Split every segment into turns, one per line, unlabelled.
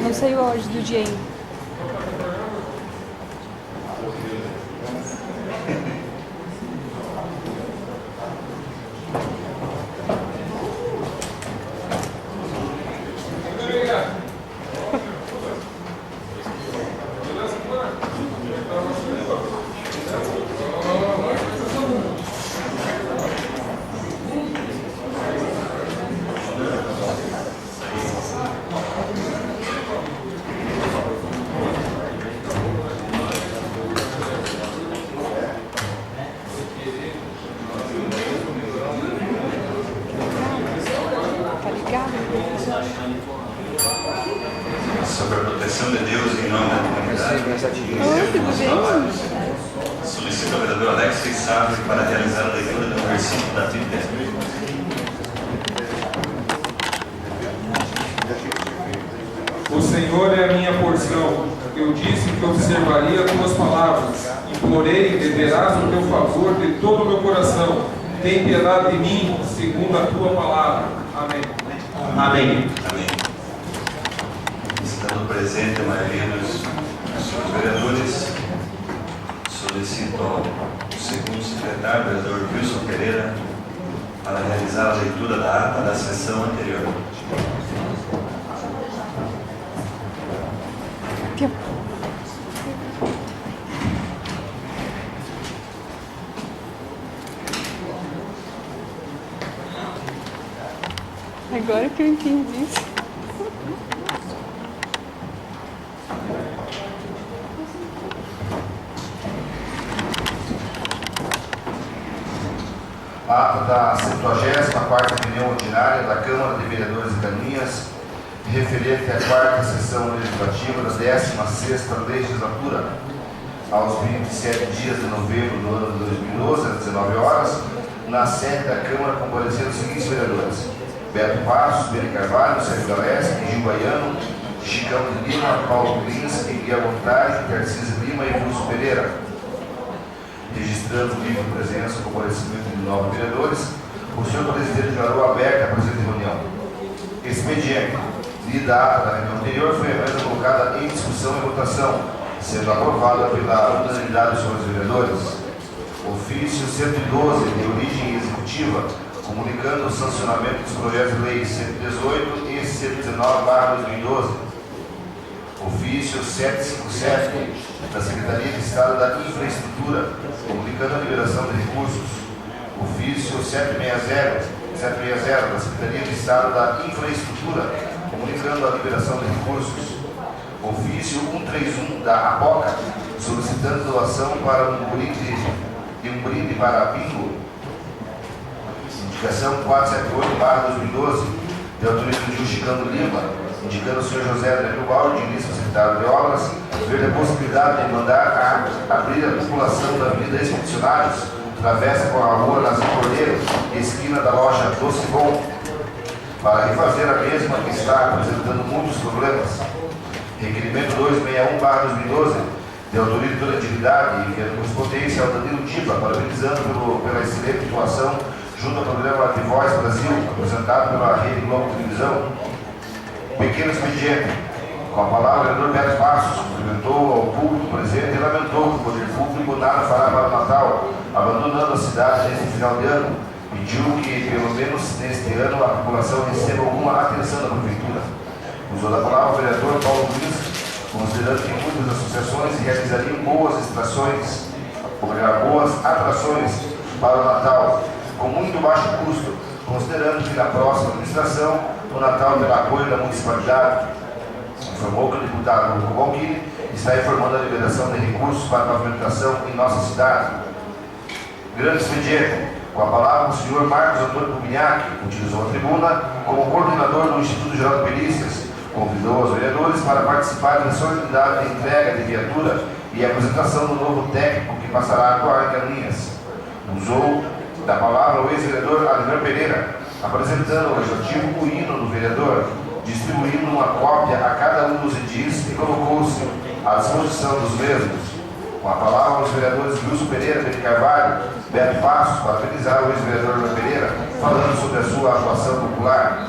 Não saiu hoje do dia ainda.
Sobre a proteção de Deus em nome da comunidade. Solicito ao vereador Alex Feixado para realizar a leitura do versículo da Bíblia.
O Senhor é a minha porção. Eu disse que observaria as tuas palavras. Implorei, deverás o teu favor de todo o meu coração. Tem piedade de mim, segundo a tua palavra. Amém.
Amém. Amém. Estando presente a maioria dos senhores vereadores, solicito ao segundo secretário, vereador Wilson Pereira, para realizar a leitura da ata da sessão anterior.
Agora que eu entendi isso.
Ato da 74ª reunião ordinária da Câmara de Vereadores de Canoinhas, referente à 4ª sessão legislativa da 16ª legislatura, aos 27 dias de novembro do ano de 2012, às 19 horas, na sede da Câmara compareceram os seguintes vereadores: Beto Passos, Beni Carvalho, Sérgio Galeschi, Gil Baiano, Chicão de Lima, Paulo Lins, Miguel Montari, Tarcísio Lima e Wilson Pereira. Registrando o livro de presença e comparecimento de 9 vereadores, o senhor presidente declarou aberta a presente reunião. Expediente. Lida a ata da reunião anterior, foi a emenda colocada em discussão e votação, sendo aprovada pela unanimidade dos senhores vereadores. Ofício 112, de origem executiva, comunicando o sancionamento dos projetos de lei 118 e 119/2012. Ofício 757, da Secretaria de Estado da Infraestrutura, comunicando a liberação de recursos. Ofício 760, da Secretaria de Estado da Infraestrutura, comunicando a liberação de recursos. Ofício 131, da APOCA, solicitando doação para um brinde para bingo. Indicação 478/2012, de autoria do Gil Chicando Lima, indicando o senhor José Adriano Baldi, início secretário de obras, ver a possibilidade de mandar abrir a população da Avenida Expedicionários, travessa com a rua Nazim Cordeiro, esquina da loja Doce Bom, para refazer a mesma que está apresentando muitos problemas. Requerimento 261/2012, de autoria de toda a atividade e enviando correspondência ao Danilo Diva, parabenizando pela excelente atuação junto ao programa de Voz Brasil, apresentado pela Rede Globo Televisão. Pequeno expediente. Com a palavra, o vereador Beto Passos cumprimentou ao público presente e lamentou que o poder público nada fará para o Natal, abandonando a cidade neste final de ano. Pediu que, pelo menos neste ano, a população receba alguma atenção da Prefeitura. Usou da palavra o vereador Paulo Lins, considerando que muitas associações realizariam boas atrações para o Natal, com muito baixo custo, considerando que na próxima administração o Natal terá apoio da municipalidade. Informou que o deputado Hugo Balquini está informando a liberação de recursos para a pavimentação em nossa cidade. Grande expediente. Com a palavra, o senhor Marcos Antônio Pubignac utilizou a tribuna como coordenador do Instituto Geral de Perícias. Convidou os vereadores para participar da solenidade de entrega de viatura e apresentação do novo técnico que passará a atuar em Canoinhas. Usou da palavra o ex-vereador Adriano Pereira, apresentando ao legislativo o hino do vereador, distribuindo uma cópia a cada um dos edis e colocou-se à disposição dos mesmos. Com a palavra, os vereadores Wilson Pereira, Beni Carvalho, Beto Passos, parabenizaram o ex-vereador Adriano Pereira, falando sobre a sua atuação popular.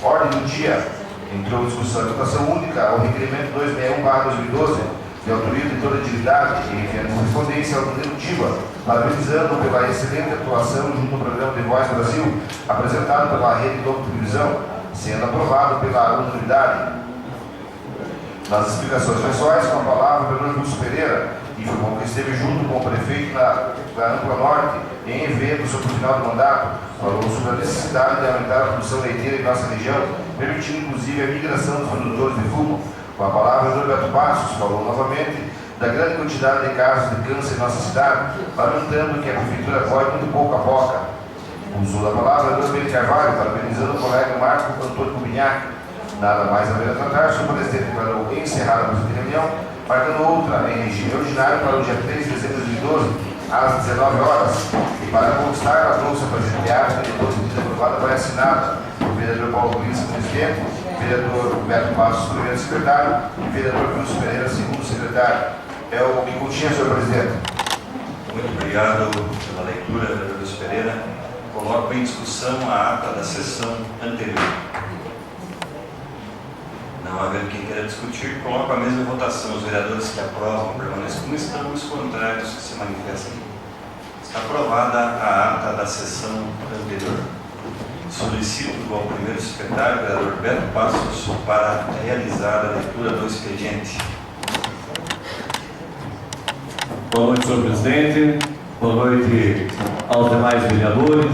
Ordem do dia. Entrou em discussão e votação única o requerimento 261/2012, de autoria de toda a atividade e enviando correspondência ao Danilo Diva, parabenizando pela excelente atuação junto ao programa The Voice Brasil, apresentado pela Rede Globo Televisão, sendo aprovado pela unanimidade. Nas explicações pessoais, com a palavra, o vereador Wilson Pereira informou que esteve junto com o prefeito da Ampla Norte em evento sobre o final do mandato, falou sobre a necessidade de aumentar a produção leiteira em nossa região, permitindo inclusive a migração dos produtores de fumo. Com a palavra, o Beto Passos falou novamente da grande quantidade de casos de câncer em nossa cidade, lamentando que a prefeitura apoia muito pouco a boca. Usou da palavra o Dr. Carvalho, parabenizando o colega Marco Antônio Kubinhac. Nada mais a ver a tratar, o presidente declarou encerrada a presente reunião, marcando outra em regime ordinário para o dia 3 de dezembro de 2012, às 19 horas. E para constar, a trouxe a presidenciária, de medida aprovada, vai assinada o vereador Paulo Luiz, presidente, vereador Beto Passos, primeiro secretário, e vereador Wilson Pereira, segundo secretário. É o que continha, senhor presidente.
Muito obrigado pela leitura, vereador Wilson Pereira. Coloco em discussão a ata da sessão anterior. Não havendo quem queira discutir, coloco a mesma votação. Os vereadores que aprovam permaneçam como estão, os contrários que se manifestem. Está aprovada a ata da sessão anterior. Solicito ao primeiro secretário, vereador Beto Passos, para realizar a leitura do expediente.
Boa noite, senhor presidente. Boa noite aos demais vereadores,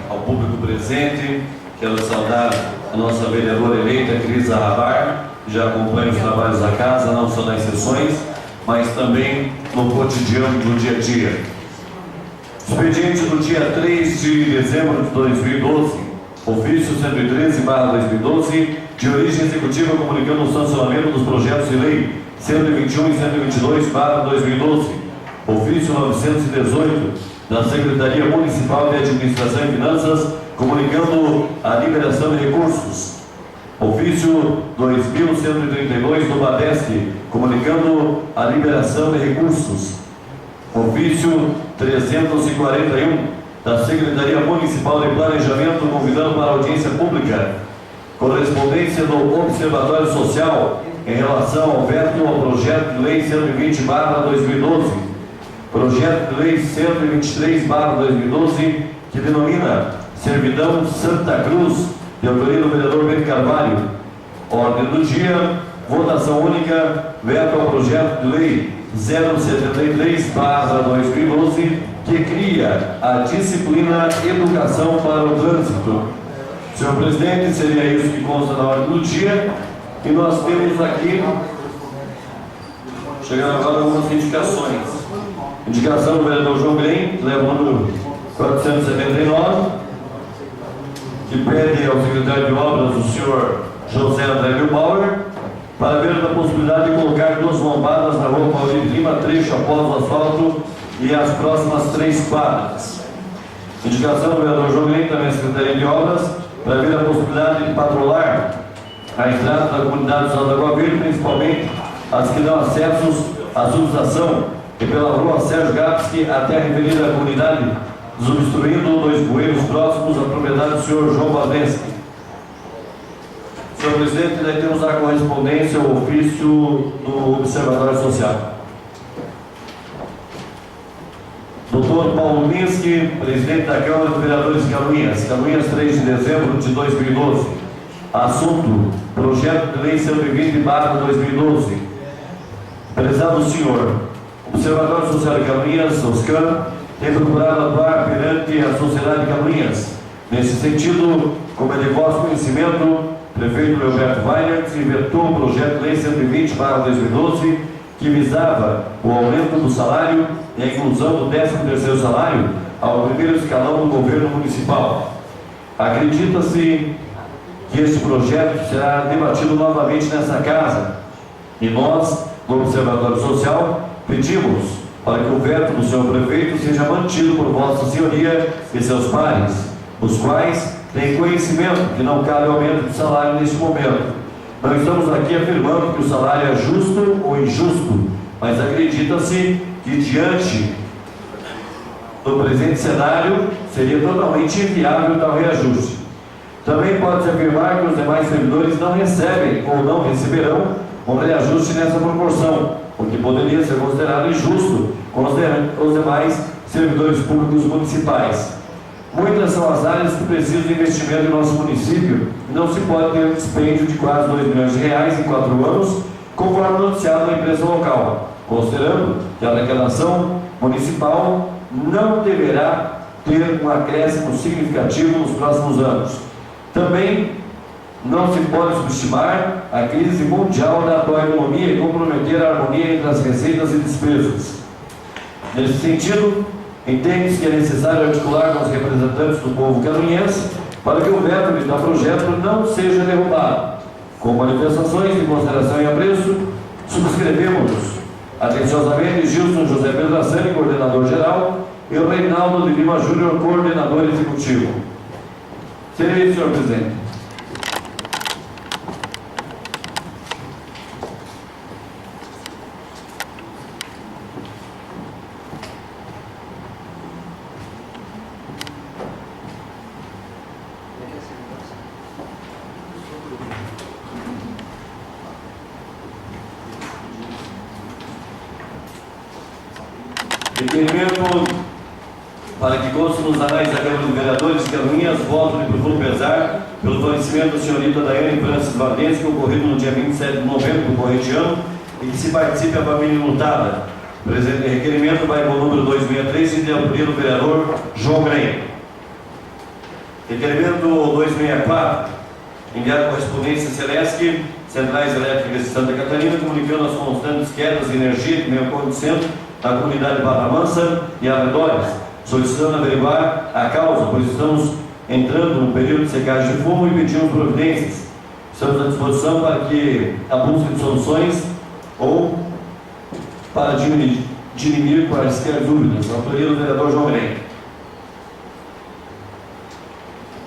ao público presente. Quero saudar a nossa vereadora eleita, Cris Arrabar, que já acompanha os trabalhos da casa, não só nas sessões, mas também no cotidiano do dia a dia. Expediente do dia 3 de dezembro de 2012, ofício 113/2012, de origem executiva, comunicando o sancionamento dos projetos de lei 121 e 122/2012, ofício 918, da Secretaria Municipal de Administração e Finanças, comunicando a liberação de recursos. Ofício 2132 do BADESC, comunicando a liberação de recursos. Ofício 341 da Secretaria Municipal de Planejamento, convidando para audiência pública. Correspondência do Observatório Social em relação ao veto ao projeto de lei 120/2012. Projeto de lei 123/2012, que denomina Servidão Santa Cruz, de autoria do vereador Beto Carvalho. Ordem do dia, votação única, veto ao projeto de lei 073/2012, que cria a disciplina Educação para o Trânsito. Senhor presidente, seria isso que consta na ordem do dia, e nós temos aqui, chegando agora, algumas indicações. Indicação do vereador João Grem, leva o número 479, que pede ao secretário de obras, o senhor José André Milbauer, para ver a possibilidade de colocar 2 lombadas na rua Paulinho de Lima, trecho após o asfalto e as próximas 3 quadras. Indicação do vereador João Grem, também secretaria de obras, para ver a possibilidade de patrulhar a estrada da comunidade do Água Verde, principalmente as que dão acessos à subestação e pela rua Sérgio Gapski até a referida comunidade, desobstruindo 2 bueiros próximos à propriedade do senhor João Valdeschi. Senhor presidente, daí temos a correspondência ao ofício do Observatório Social. Doutor Paulo Linsky, presidente da Câmara de Vereadores de Canoinhas, Canoinhas, 3 de dezembro de 2012. Assunto: projeto de lei 120/2012. Prezado senhor, Observatório Social de Canoinhas, OSCAM, tem procurado atuar perante a sociedade de Canoinhas. Nesse sentido, como é de vosso conhecimento, o prefeito Leoberto Weinert vetou o projeto de lei 120/2012, que visava o aumento do salário e a inclusão do 13º salário ao primeiro escalão do governo municipal. Acredita-se que este projeto será debatido novamente nessa casa, e nós, do Observatório Social, pedimos para que o veto do senhor prefeito seja mantido por vossa senhoria e seus pares, os quais têm conhecimento que não cabe aumento de salário neste momento. Não estamos aqui afirmando que o salário é justo ou injusto, mas acredita-se que, diante do presente cenário, seria totalmente inviável tal reajuste. Também pode-se afirmar que os demais servidores não recebem ou não receberão um reajuste nessa proporção, o que poderia ser considerado injusto com os demais servidores públicos municipais. Muitas são as áreas que precisam de investimento em nosso município e não se pode ter um dispêndio de quase R$ 2 milhões em 4 anos, conforme noticiado na imprensa local, considerando que a arrecadação municipal não deverá ter um acréscimo significativo nos próximos anos. Também não se pode subestimar a crise mundial da atual economia e comprometer a harmonia entre as receitas e despesas. Nesse sentido, entende-se que é necessário articular com os representantes do povo canoinhense para que o veto de tal projeto não seja derrubado. Com manifestações de consideração e apreço, subscrevemos atenciosamente Gilson José Pedrassani, coordenador-geral, e o Reinaldo de Lima Júnior, coordenador executivo. Serei, senhor presidente. Requerimento para que conste nos anais da Câmara de Vereadores de Canoinhas, voto de profundo pesar pelo falecimento da senhorita Daiane Francis Valdense, que ocorrido no dia 27 de novembro do corrente ano, e que se participe a família lutada. O presente requerimento vai com o número 263 e de autoria do vereador João Grem. Requerimento 264, enviado correspondência Celesc, Centrais Elétricas de Santa Catarina, comunicando as constantes quedas de energia que vem acontecendo na comunidade de Barra Mansa e arredores, solicitando averiguar a causa, pois estamos entrando no período de secagem de fumo e pedimos providências. Estamos à disposição para que a busca de soluções ou para dirimir quaisquer dúvidas. Autoria do vereador João Grem.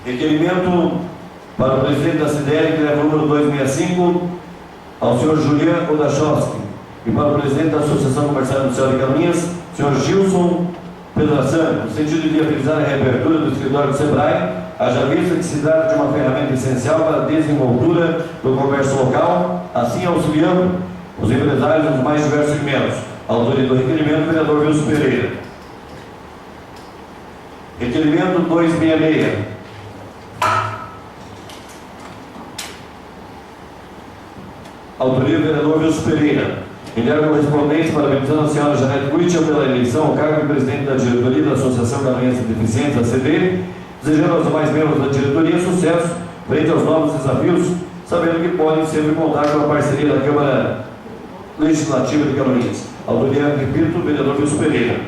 Requerimento para o presidente da CDL, que leva o número 265, ao senhor Julian Odachowski, e para o presidente da Associação Comercial Industrial de Canoinhas, senhor Gilson Pedrassani, no sentido de viabilizar a reabertura do escritório do SEBRAE, haja vista que se trata de uma ferramenta essencial para a desenvoltura do comércio local, assim auxiliando os empresários nos mais diversos segmentos. Autoria do requerimento, vereador Wilson Pereira. Requerimento 266. Autoria do vereador Wilson Pereira. Enviar correspondente parabenizando a senhora Janete Cuitia pela eleição ao cargo de presidente da diretoria da Associação Canoinhense de Deficientes, ACD, desejando aos demais membros da diretoria sucesso frente aos novos desafios, sabendo que podem sempre contar com a parceria da Câmara Legislativa de Canoinhas. Autoria, repito, vereador Wilson Pereira.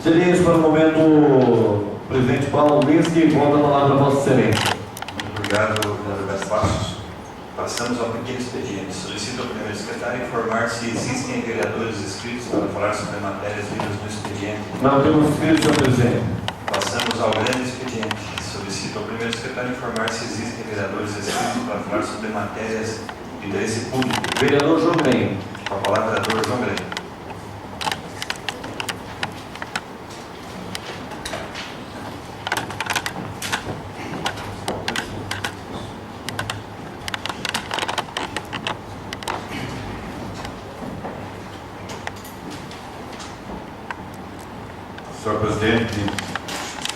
Seria isso para o momento, presidente Paulo Linsky, volta a palavra a Vossa Excelência.
Muito obrigado, vereador Beto Passos. Passamos ao pequeno expediente. Solicito ao primeiro secretário informar se existem vereadores inscritos para falar sobre matérias vindas no expediente.
Não temos inscritos, senhor presidente.
Passamos ao grande expediente. Solicito ao primeiro secretário informar se existem vereadores inscritos para falar sobre matérias de interesse público.
Vereador João Grem.
Com a palavra, vereador João Grem.
Senhor presidente,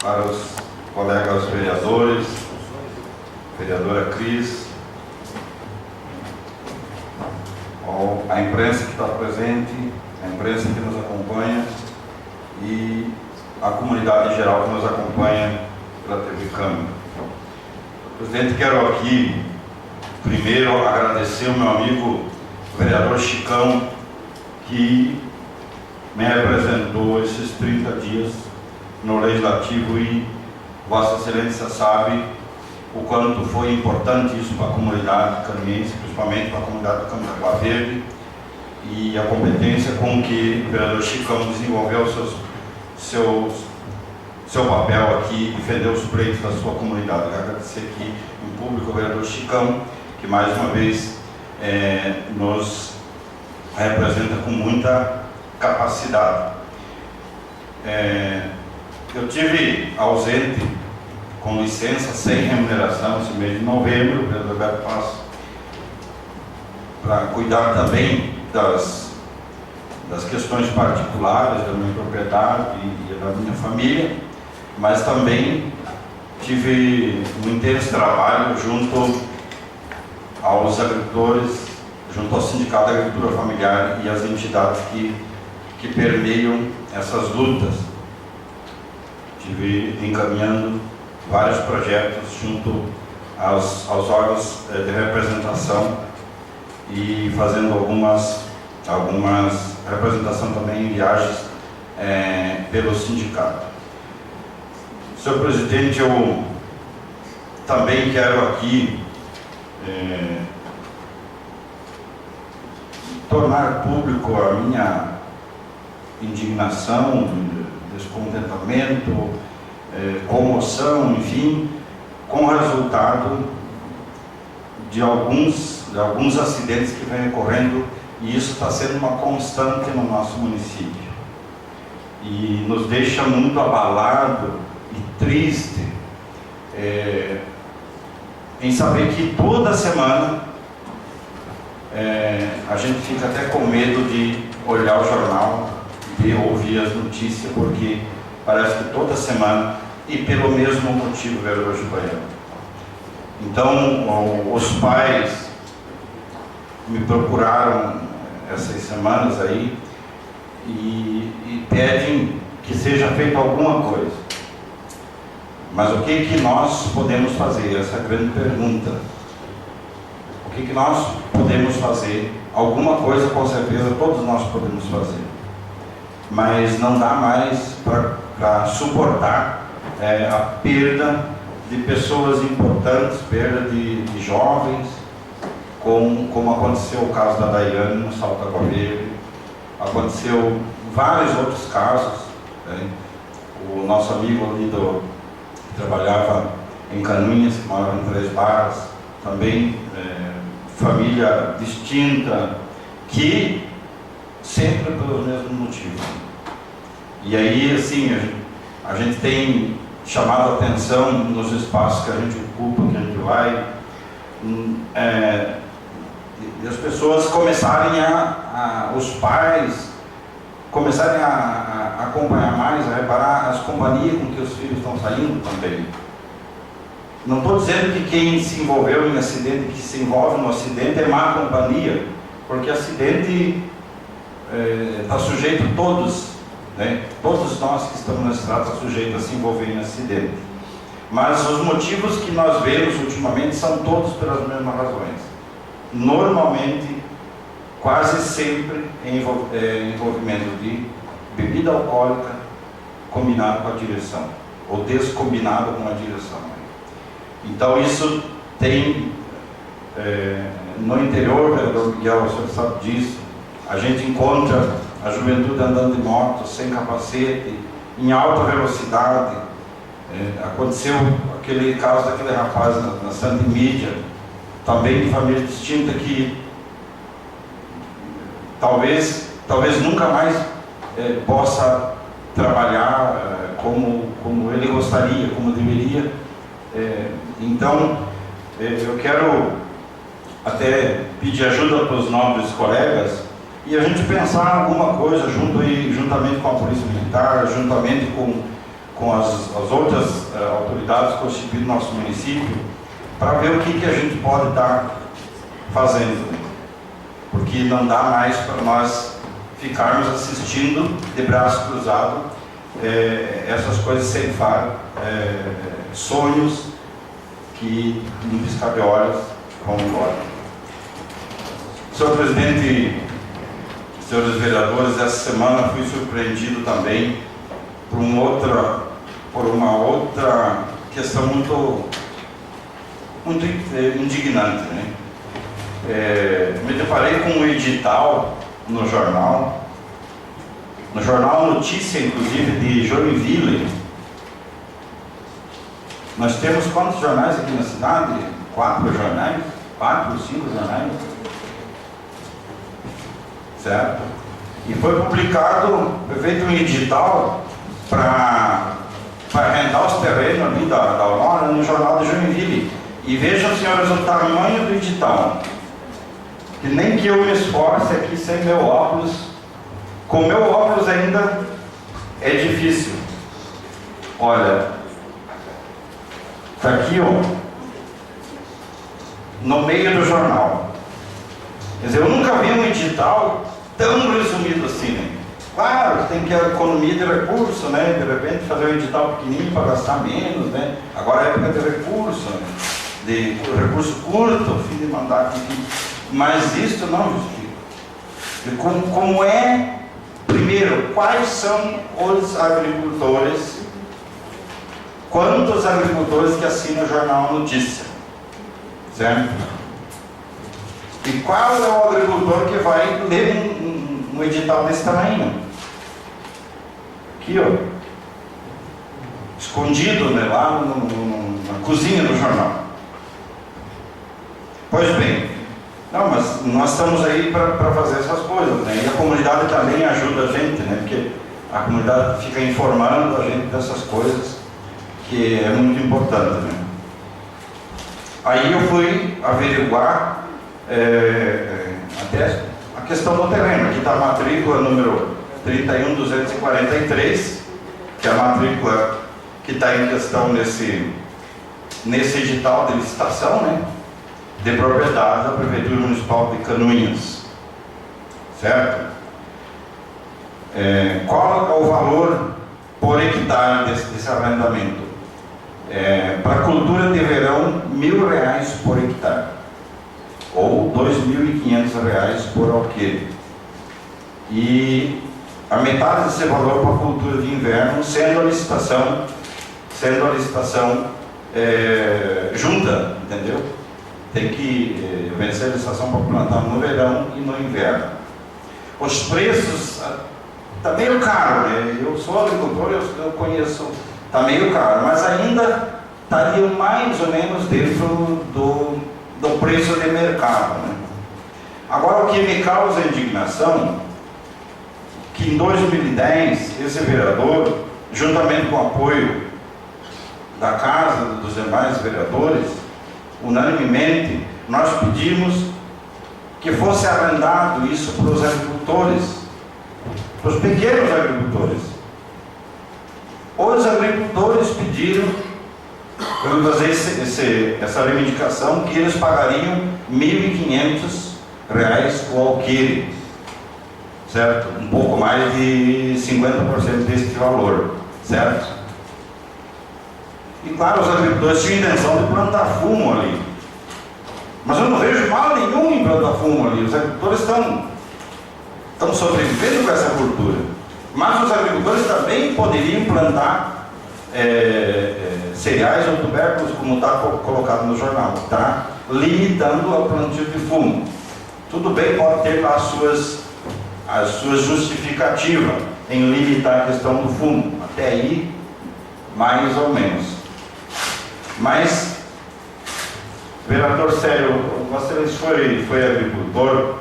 para os colegas vereadores, vereadora Cris, a imprensa que está presente, a imprensa que nos acompanha e a comunidade em geral que nos acompanha pela TV Câmara. Presidente, quero aqui primeiro agradecer o meu amigo vereador Chicão, que me representou esses 30 dias no Legislativo, e Vossa Excelência sabe o quanto foi importante isso para a comunidade canoinhense, principalmente para a comunidade do Campo da Verde, e a competência com que o vereador Chicão desenvolveu seu papel aqui, defendeu os pleitos da sua comunidade. Quero agradecer aqui em público o vereador Chicão, que mais uma vez nos representa com muita capacidade. Eu tive ausente com licença, sem remuneração, esse mês de novembro. O vereador Beto Passo, para cuidar também das questões particulares da minha propriedade e da minha família, mas também tive um intenso trabalho junto aos agricultores, junto ao Sindicato da Agricultura Familiar e às entidades que permeiam essas lutas. Estive encaminhando vários projetos junto aos órgãos de representação e fazendo algumas representações também em viagens pelo sindicato. Senhor presidente, eu também quero aqui tornar público a minha indignação, descontentamento, comoção, enfim, com o resultado de alguns acidentes que vêm ocorrendo, e isso está sendo uma constante no nosso município. E nos deixa muito abalado e triste em saber que toda semana a gente fica até com medo de olhar o jornal e ouvir as notícias, porque parece que toda semana, e pelo mesmo motivo, vereador Gilberto. Então, os pais me procuraram essas semanas aí e pedem que seja feita alguma coisa. Mas o que nós podemos fazer? Essa é a grande pergunta. O que nós podemos fazer? Alguma coisa, com certeza, todos nós podemos fazer. Mas não dá mais para suportar a perda de pessoas importantes, perda de jovens, como aconteceu o caso da Daiane no Salto Água Verde, aconteceu vários outros casos. O nosso amigo ali que trabalhava em Canoinhas, que morava em Três Barras, também família distinta, que sempre pelo mesmo motivo. E aí, assim, a gente tem chamado a atenção nos espaços que a gente ocupa, que a gente vai, e as pessoas começarem os pais começarem a acompanhar mais, a reparar as companhias com que os filhos estão saindo também. Não estou dizendo que quem se envolveu em acidente, que se envolve no acidente, é má companhia, porque acidente está sujeito a todos, né? Todos nós que estamos na estrada estamos sujeitos a se envolver em acidente. Mas os motivos que nós vemos ultimamente são todos pelas mesmas razões. Normalmente, quase sempre, envolvimento de bebida alcoólica combinado com a direção, ou descombinado com a direção. Então isso tem, no interior, e o senhor sabe disso, a gente encontra a juventude andando de moto, sem capacete, em alta velocidade. Aconteceu aquele caso daquele rapaz na Santa Mídia, também de família distinta, que talvez nunca mais possa trabalhar como ele gostaria, como deveria. Então, eu quero até pedir ajuda para os nobres colegas e a gente pensar alguma coisa juntamente com a Polícia Militar, juntamente com as outras autoridades constituídas no nosso município, para ver o que a gente pode estar fazendo. Porque não dá mais para nós ficarmos assistindo de braço cruzado essas coisas sem faro, sonhos que num piscar de olhos vão embora. Senhor presidente, senhores vereadores, essa semana fui surpreendido também por uma outra questão muito indignante, né? Me deparei com um edital no jornal Notícia, inclusive, de Joinville. Nós temos quantos jornais aqui na cidade? 4 jornais? 4, 5 jornais? Certo? E foi feito um edital para para arrendar os terrenos ali da Aurora no jornal de Joinville. E vejam, senhores, o tamanho do edital. Que nem que eu me esforce aqui sem meu óculos, com meu óculos ainda é difícil. Olha, está aqui, ó, no meio do jornal. Quer dizer, eu nunca vi um edital tão resumido assim, né? Claro que tem que ter economia de recurso, né? De repente fazer um edital pequenininho para gastar menos, né? Agora é época de recurso, né? De recurso curto, fim de mandato, enfim. Mas isso não justifica. Como é, primeiro, quais são os agricultores, quantos agricultores que assinam o jornal Notícia, certo? E qual é o agricultor que vai ler um edital desse tamanho? Aqui, ó, escondido, né, lá na cozinha do jornal. Pois bem, não, mas nós estamos aí para fazer essas coisas, né? E a comunidade também ajuda a gente, né? Porque a comunidade fica informando a gente dessas coisas, que é muito importante, né? Aí eu fui averiguar até a questão do terreno. Aqui está a matrícula número 31243, que é a matrícula que está em questão nesse edital de licitação, né? De propriedade da Prefeitura Municipal de Canoinhas, certo? Qual é o valor por hectare desse arrendamento? Para cultura de verão, R$1.000 por hectare, ou R$2.500 por alqueire. E a metade desse valor para a cultura de inverno, sendo a licitação junta, entendeu? Tem que vencer a licitação para plantar no verão e no inverno. Os preços está meio caro, né? Eu sou agricultor, eu conheço, está meio caro, mas ainda estaria mais ou menos dentro do preço de mercado, né? Agora, o que me causa indignação, que em 2010 esse vereador, juntamente com o apoio da casa, dos demais vereadores, unanimemente, nós pedimos que fosse arrendado isso para os agricultores, para os pequenos agricultores. Os agricultores pediram, eu vou fazer essa reivindicação, que eles pagariam R$1.500 o alqueire, certo? Um pouco mais de 50% desse valor, certo? E claro, os agricultores tinham intenção de plantar fumo ali. Mas eu não vejo mal nenhum em plantar fumo ali. Os agricultores estão sobrevivendo com essa cultura. Mas os agricultores também poderiam plantar cereais ou tubérculos, como está colocado no jornal, tá? Limitando o plantio de fumo. Tudo bem, pode ter lá as suas justificativas em limitar a questão do fumo. Até aí, mais ou menos. Mas, vereador Célio, você foi agricultor.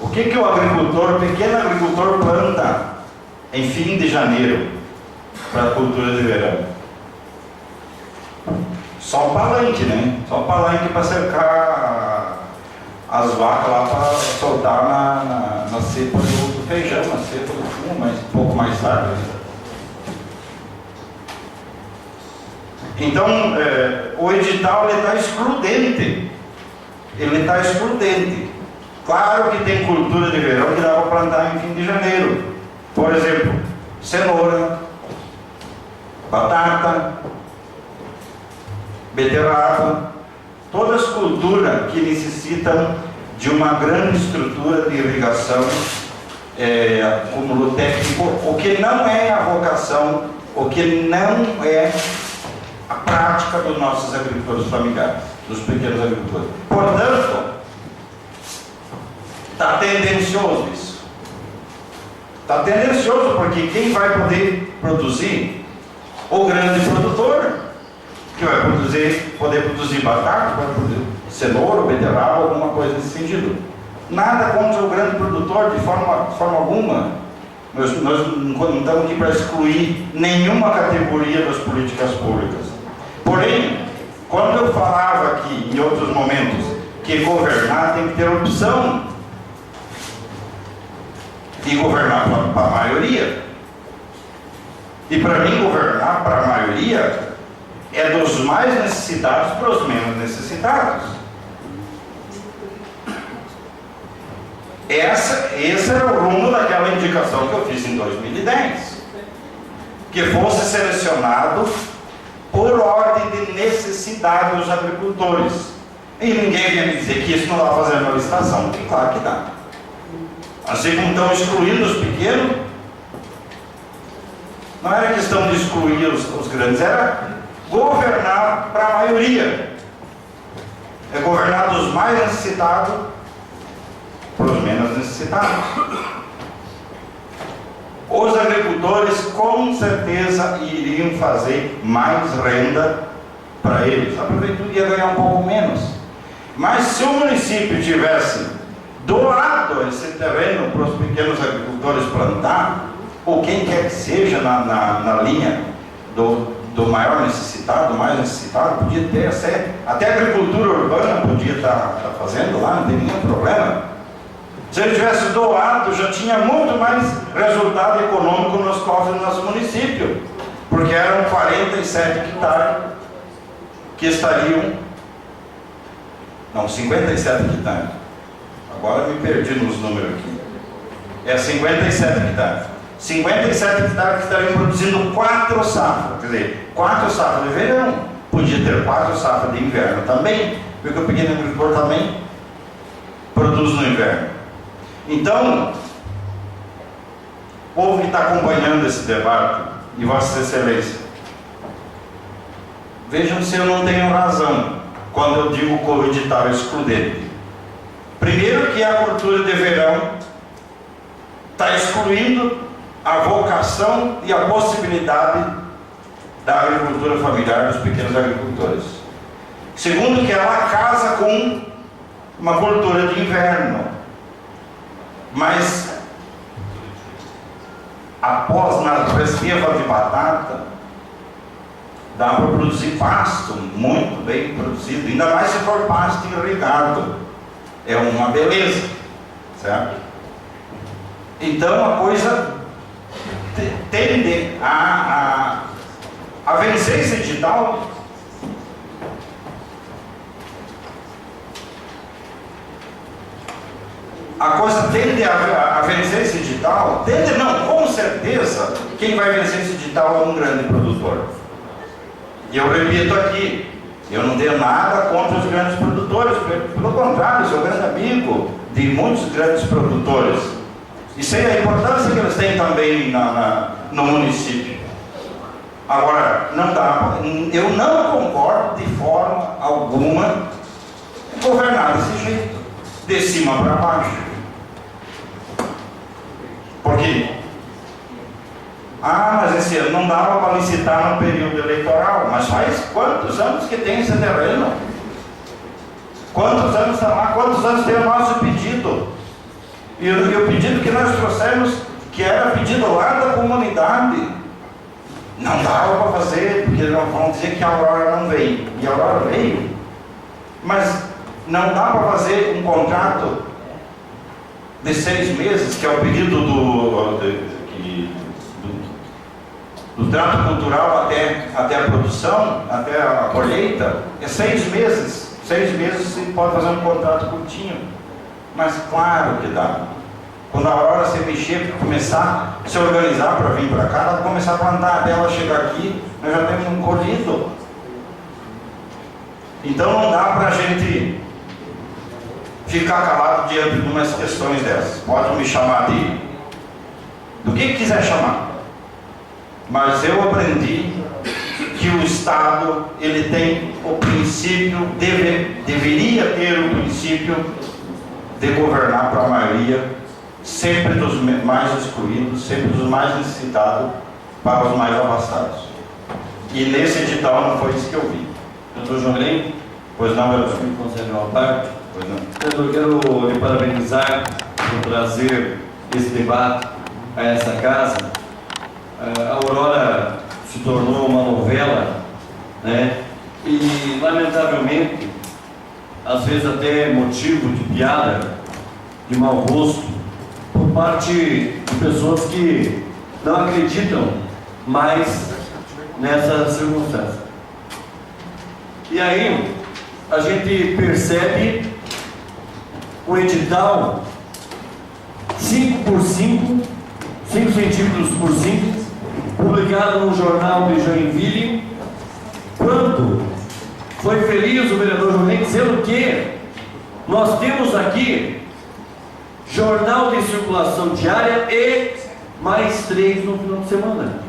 O que o agricultor, pequeno agricultor, planta em fim de janeiro para a cultura de verão? Só o palanque, né? Só o palanque para cercar as vacas lá para soltar na cepa do feijão, na cepa do fumo, mas um pouco mais tarde. Então, o edital está excludente. Ele está excludente. Claro que tem cultura de verão que dá para plantar em fim de janeiro. Por exemplo, cenoura, batata, beterraba, todas culturas que necessitam de uma grande estrutura de irrigação, acúmulo técnico, o que não é a vocação, o que não é a prática dos nossos agricultores familiares, dos pequenos agricultores. Portanto, está tendencioso isso. Está tendencioso porque quem vai poder produzir? O grande produtor, que vai poder produzir batata, vai produzir cenoura, beterraba, alguma coisa nesse sentido. Nada contra o grande produtor, de forma alguma. Nós não estamos aqui para excluir nenhuma categoria das políticas públicas. Porém, quando eu falava aqui, em outros momentos, que governar tem que ter opção de governar para a maioria. E para mim, governar para a maioria é dos mais necessitados para os menos necessitados. Esse era o rumo daquela indicação que eu fiz em 2010. Que fosse selecionado por ordem de necessidade dos agricultores. E ninguém vinha me dizer que isso não dá para fazer uma licitação, porque claro que dá. Assim como estão excluindo os pequenos, não era questão de excluir os grandes, era governar para a maioria. É governar dos mais necessitados para os menos necessitados. Os agricultores com certeza iriam fazer mais renda para eles. A prefeitura ia ganhar um pouco menos. Mas se o município tivesse doado esse terreno para os pequenos agricultores plantar, ou quem quer que seja na linha do maior necessitado, do mais necessitado, podia ter até a agricultura urbana podia estar fazendo lá, não tem nenhum problema. Se ele tivesse doado, já tinha muito mais resultado econômico nos cofres do nosso município, porque eram 47 hectares que estariam, não, 57 hectares, agora me perdi nos números aqui, é 57 hectares, 57 hectares que estariam produzindo 4 safras, quer dizer, 4 safras de verão, podia ter 4 safras de inverno também, porque o pequeno agricultor também produz no inverno. Então, o povo que está acompanhando esse debate, e Vossa Excelência, vejam se eu não tenho razão quando eu digo que o edital é excludente. Primeiro que a cultura de verão está excluindo a vocação e a possibilidade da agricultura familiar dos pequenos agricultores. Segundo que ela casa com uma cultura de inverno. Mas após na reserva de batata dá para produzir pasto muito bem produzido, ainda mais se for pasto irrigado, é uma beleza, certo? Então a coisa tende a vencer esse edital. A coisa tende a vencer esse edital? Tende não, com certeza, quem vai vencer esse edital é um grande produtor. E eu repito aqui, eu não tenho nada contra os grandes produtores, pelo contrário, sou grande amigo de muitos grandes produtores. E sei a importância que eles têm também no município. Agora, não dá, eu não concordo de forma alguma em governar desse jeito, de cima para baixo. Por quê? Mas esse ano não dava para licitar no período eleitoral. Mas faz quantos anos que tem esse terreno? Quantos anos está lá? Quantos anos tem o nosso pedido? E o pedido que nós trouxemos, que era pedido lá da comunidade, não dava para fazer, porque vão dizer que a Aurora não veio. E a Aurora veio. Mas não dá para fazer um contrato de 6 meses, que é o pedido do trato cultural até a produção, até a colheita, é 6 meses. 6 meses você pode fazer um contrato curtinho. Mas claro que dá. Quando a Aurora se mexer, começar a se organizar para vir para cá, ela começar a plantar, até ela chegar aqui, nós já temos um colhido. Então não dá para a gente ficar calado diante de umas questões dessas. Pode me chamar do que quiser chamar. Mas eu aprendi que o Estado, ele tem o princípio, deveria ter o princípio de governar para a maioria, sempre dos mais excluídos, sempre dos mais necessitados, para os mais abastados. E nesse edital não foi isso que eu vi.
Doutor João Green,
Pois não, meu
me concede uma parte.
Pois não.
Eu quero lhe parabenizar por trazer esse debate a essa casa. A Aurora se tornou uma novela, né? E lamentavelmente, às vezes até motivo de piada, de mau gosto, por parte de pessoas que não acreditam mais nessa circunstância. E aí a gente percebe o edital 5 por 5, 5 centímetros por 5, publicado no jornal de Joinville, quando foi feliz o vereador Joinville dizendo que nós temos aqui jornal de circulação diária e mais 3 no final de semana.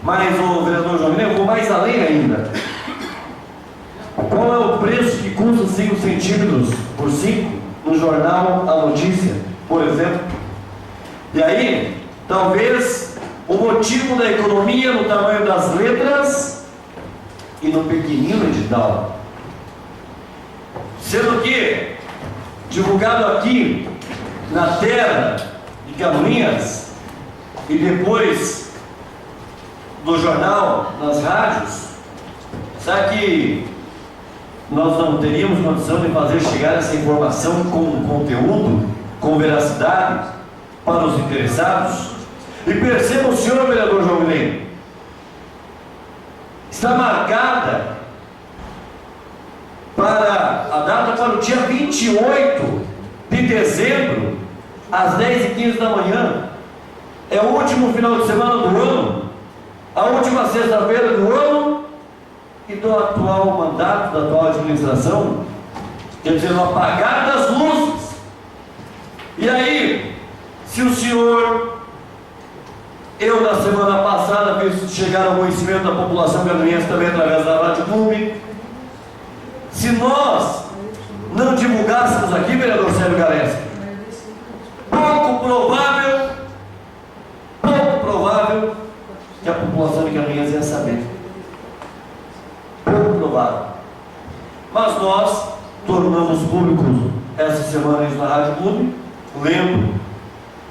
Mas o vereador Joinville, eu vou mais além ainda. Qual é o preço que custa 5 centímetros por 5 no jornal A Notícia, por exemplo? E aí, talvez o motivo da economia no tamanho das letras e no pequenino edital. Sendo que, divulgado aqui na terra de Canoinhas e depois do jornal, nas rádios, sabe que nós não teríamos condição de fazer chegar essa informação com conteúdo, com veracidade para os interessados? E perceba o senhor vereador João Guilherme, está marcada para a data para o dia 28 de dezembro, às 10h15 da manhã. É o último final de semana do ano, a última sexta-feira do ano e do atual mandato, da atual administração, quer dizer, no apagar das luzes. E aí, se o senhor, eu na semana passada fiz chegar ao conhecimento da população canoinense também através da Rádio Clube, se nós não divulgássemos aqui, vereador Sérgio Galeschi, pouco provável que a população de Canoinhas ia saber. Pouco provável. Mas nós tornamos público essa semana isso na Rádio Clube, lendo,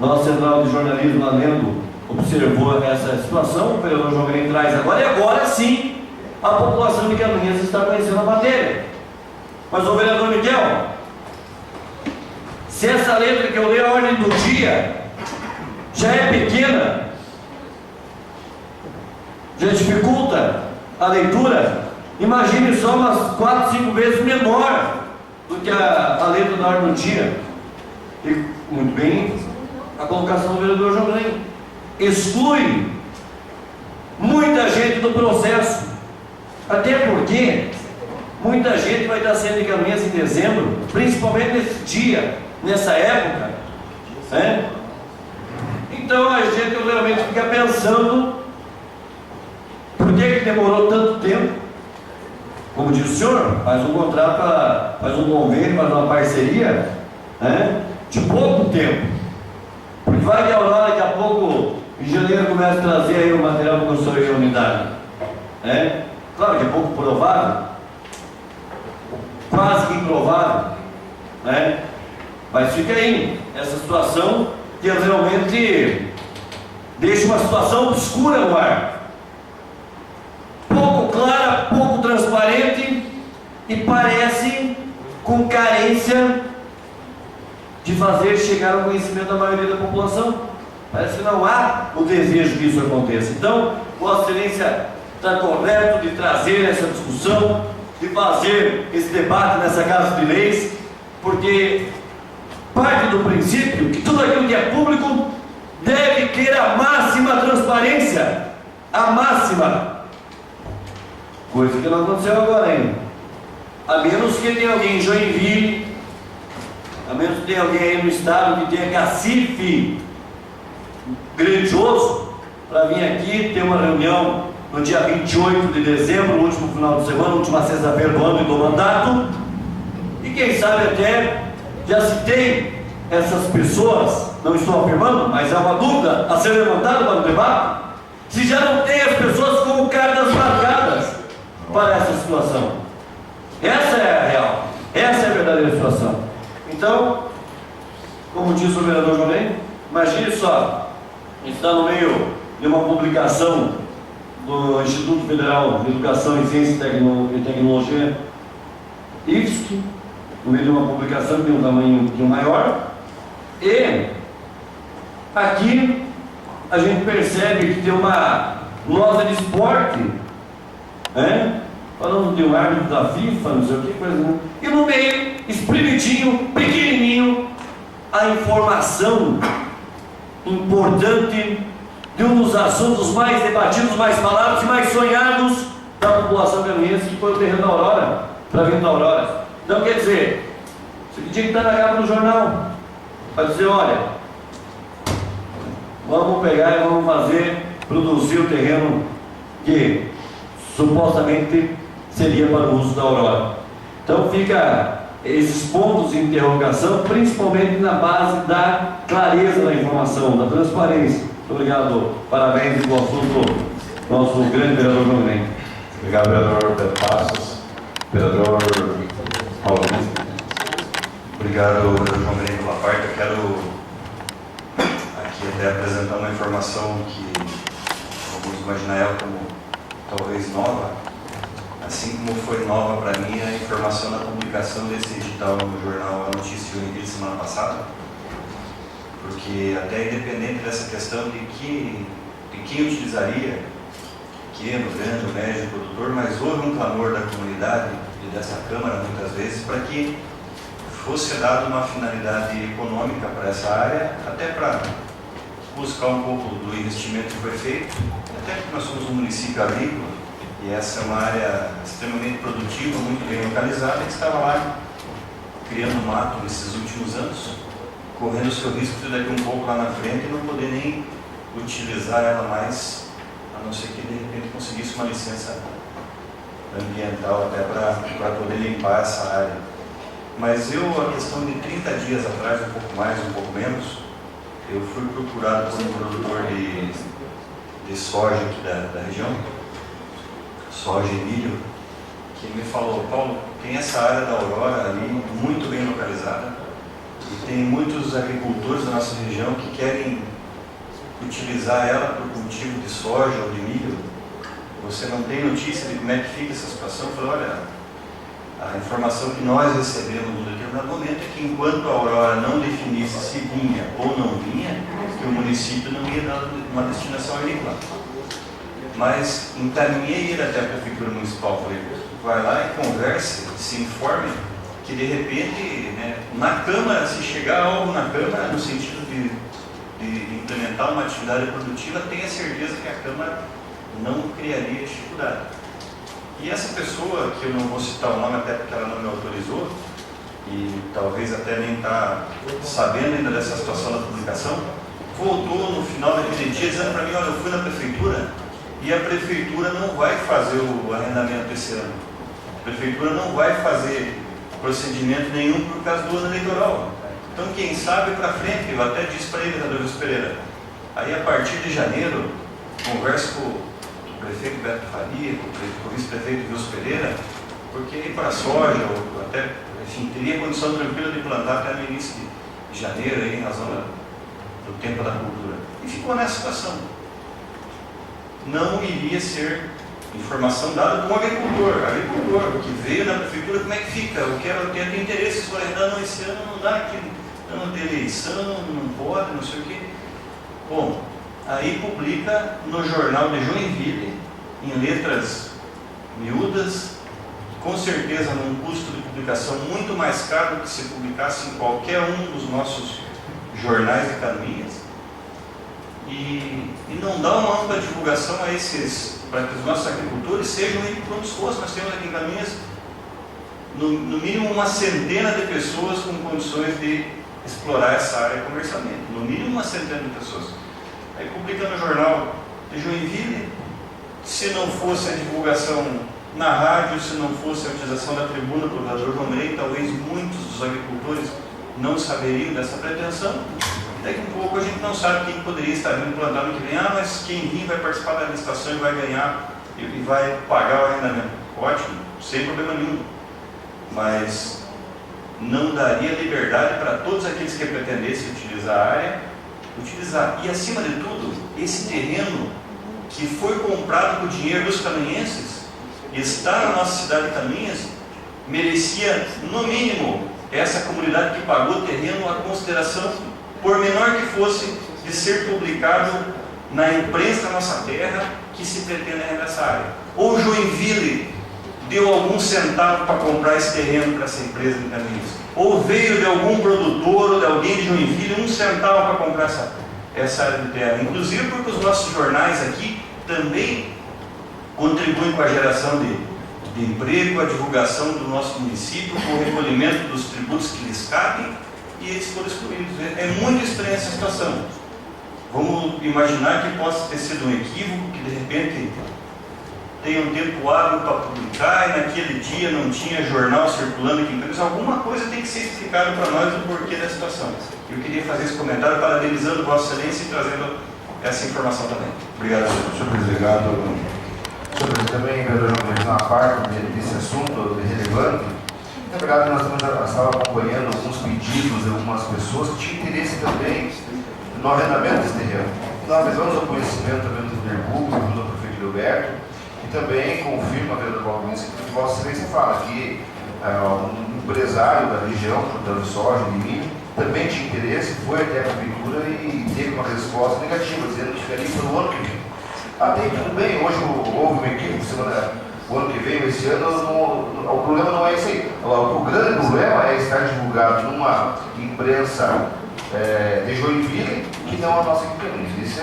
nossa central de jornalismo lá lendo, observou essa situação, o vereador João Guilherme traz agora, e agora sim a população de Canoinhas está conhecendo a matéria. Mas o vereador Miguel, se essa letra que eu leio a ordem do dia já é pequena, já dificulta a leitura, imagine só umas 4, 5 vezes menor do que a letra da ordem do dia. E, muito bem, a colocação do vereador João Guilherme exclui muita gente do processo, até porque muita gente vai estar sendo em Canoinhas em dezembro, principalmente nesse dia, nessa época, né? Então a gente realmente fica pensando por que demorou tanto tempo. Como diz o senhor, faz um contrato, faz um convênio, faz uma parceria, né, de pouco tempo, porque vai que a Aurora daqui a pouco em janeiro começa a trazer aí o material para construir a unidade, né? Claro que é pouco provável, quase que improvável, né? Mas fica aí essa situação que realmente deixa uma situação obscura no ar, pouco clara, pouco transparente e parece com carência de fazer chegar ao conhecimento da maioria da população. Parece que não há o desejo que isso aconteça. Então, Vossa Excelência está correto de trazer essa discussão, de fazer esse debate nessa Casa de Leis, porque parte do princípio que tudo aquilo que é público deve ter a máxima transparência, a máxima, coisa que não aconteceu agora ainda, a menos que tenha alguém em Joinville, a menos que tenha alguém aí no estado que tenha cacife grandioso para vir aqui ter uma reunião no dia 28 de dezembro, no último final de semana, última sexta-feira do ano e do mandato, e quem sabe até já se tem essas pessoas, não estou afirmando, mas há uma dúvida a ser levantada para o debate, se já não tem as pessoas como cartas marcadas para essa situação. Essa é a real, essa é a verdadeira situação. Então, como disse o vereador João, Imagine só, a gente está no meio de uma publicação do Instituto Federal de Educação em Ciência e Tecnologia, IFSC, no meio de uma publicação que tem um tamanho maior, e aqui a gente percebe que tem uma nota de esporte, né? Falando de um árbitro da FIFA, não sei o que, coisa, né? E no meio, espremidinho, pequenininho, a informação importante de um dos assuntos mais debatidos, mais falados e mais sonhados da população caminhense, que foi o terreno da Aurora, para vir da Aurora. Então, quer dizer, isso aqui tinha que estar na capa do jornal, para dizer, olha, vamos pegar e vamos produzir o terreno que supostamente seria para o uso da Aurora. Então fica esses pontos de interrogação, principalmente na base da clareza da informação, da transparência. Muito obrigado, parabéns e boa assunto, nosso grande vereador João Mendes.
Obrigado, vereador Beto Passos. Vereador Paulo Luiz.
Obrigado, vereador João Mendes, pela parte. Eu quero aqui até apresentar uma informação que alguns imaginam ela como talvez nova, assim como foi nova para mim a informação da publicação desse edital no jornal A Notícia de semana passada, porque até independente dessa questão de quem utilizaria, pequeno, grande, médio, produtor, mas houve um clamor da comunidade e dessa Câmara muitas vezes para que fosse dada uma finalidade econômica para essa área, até para buscar um pouco do investimento que foi feito, até porque nós somos um município agrícola e essa é uma área extremamente produtiva, muito bem localizada, que estava lá criando mato nesses últimos anos, correndo o seu risco de daqui um pouco lá na frente e não poder nem utilizar ela mais, a não ser que de repente conseguisse uma licença ambiental até para poder limpar essa área. Mas a questão de 30 dias atrás, um pouco mais, um pouco menos, eu fui procurado por um produtor de soja aqui da região, soja e milho, que me falou: Paulo, tem essa área da Aurora ali muito bem localizada e tem muitos agricultores da nossa região que querem utilizar ela para o cultivo de soja ou de milho. Você não tem notícia de como é que fica essa situação? Eu falei: olha, a informação que nós recebemos num determinado momento é que enquanto a Aurora não definisse se vinha ou não vinha, que o município não ia dar uma destinação agrícola. Mas encaminhei ele até a Prefeitura Municipal, falei: vai lá e converse, se informe, que de repente, né, na Câmara, se chegar algo na Câmara, no sentido de implementar uma atividade produtiva, tenha certeza que a Câmara não criaria dificuldade. E essa pessoa, que eu não vou citar o nome até porque ela não me autorizou, e talvez até nem está sabendo ainda dessa situação da publicação, voltou no final daquele dia dizendo para mim: olha, eu fui na Prefeitura e a Prefeitura não vai fazer o arrendamento esse ano. A Prefeitura não vai fazer procedimento nenhum por causa do ano eleitoral. Então, quem sabe para frente, eu até disse para ele, vereador José Pereira, aí a partir de janeiro, converso com o prefeito Beto Faria, com o vice-prefeito Wilson Pereira, porque ir para a soja, ou até, enfim, teria condição tranquila de plantar até no início de janeiro, aí, em razão do tempo da cultura. E ficou nessa situação. Não iria ser informação dada por um agricultor que veio na prefeitura: como é que fica? Eu tenho interesse, se for não, esse ano não dá, aqui ano de eleição, não pode, não sei o quê. Bom, aí publica no jornal de Joinville, em letras miúdas, com certeza num custo de publicação muito mais caro do que se publicasse em qualquer um dos nossos jornais de Canoinhas, e não dá uma ampla divulgação a para que os nossos agricultores sejam prontos postos. Nós temos aqui em Canoinhas no mínimo uma centena de pessoas com condições de explorar essa área comercialmente, no mínimo uma centena de pessoas. Aí publica no jornal de Joinville, se não fosse a divulgação na rádio, se não fosse a utilização da tribuna do vereador João Mendes, talvez muitos dos agricultores não saberiam dessa pretensão. Daqui a pouco a gente não sabe quem poderia estar vindo plantar no que vem. Mas quem vir vai participar da licitação e vai ganhar e vai pagar o arrendamento. Ótimo, sem problema nenhum. Mas não daria liberdade para todos aqueles que pretendessem utilizar a área utilizar. E, acima de tudo, esse terreno que foi comprado com o dinheiro dos canoenses, está na nossa cidade de Canoinhas, merecia, no mínimo, essa comunidade que pagou o terreno, a consideração, por menor que fosse, de ser publicado na imprensa da nossa terra que se pretende nessa área. Ou Joinville deu algum centavo para comprar esse terreno para essa empresa de Canoinhas. Ou veio de algum produtor ou de alguém de Joinville 1 centavo para comprar essa área de terra. Inclusive porque os nossos jornais aqui também contribuem com a geração de emprego, a divulgação do nosso município, com o recolhimento dos tributos que lhes cabem, e eles foram excluídos. É muito estranha essa situação. Vamos imaginar que possa ter sido um equívoco, que de repente tem um tempo hábil para publicar e naquele dia não tinha jornal circulando aqui em Canoinhas. Alguma coisa tem que ser explicada para nós do porquê da situação. Eu queria fazer esse comentário parabenizando Vossa Excelência e trazendo essa informação também. Obrigado, senhor presidente.
Senhor presidente, também, vereador João Luiz, uma parte desse assunto relevante. Na verdade, nós estávamos acompanhando alguns pedidos de algumas pessoas que tinham interesse também no arrendamento desse terreno. Nós levamos ao conhecimento também do poder público, do prefeito Gilberto, e também confirma, vereador Paulo Mendes, que Vossa Excelência fala que um empresário da região, produtor de soja, de milho, também tinha interesse, foi até a prefeitura e teve uma resposta negativa, dizendo que ficaria para o ano que vem. Até tudo bem, hoje houve um equívoco, o ano que vem, esse ano, o problema não é esse aí. O grande problema é estar divulgado numa imprensa de Joinville que não a nossa equipe. Isso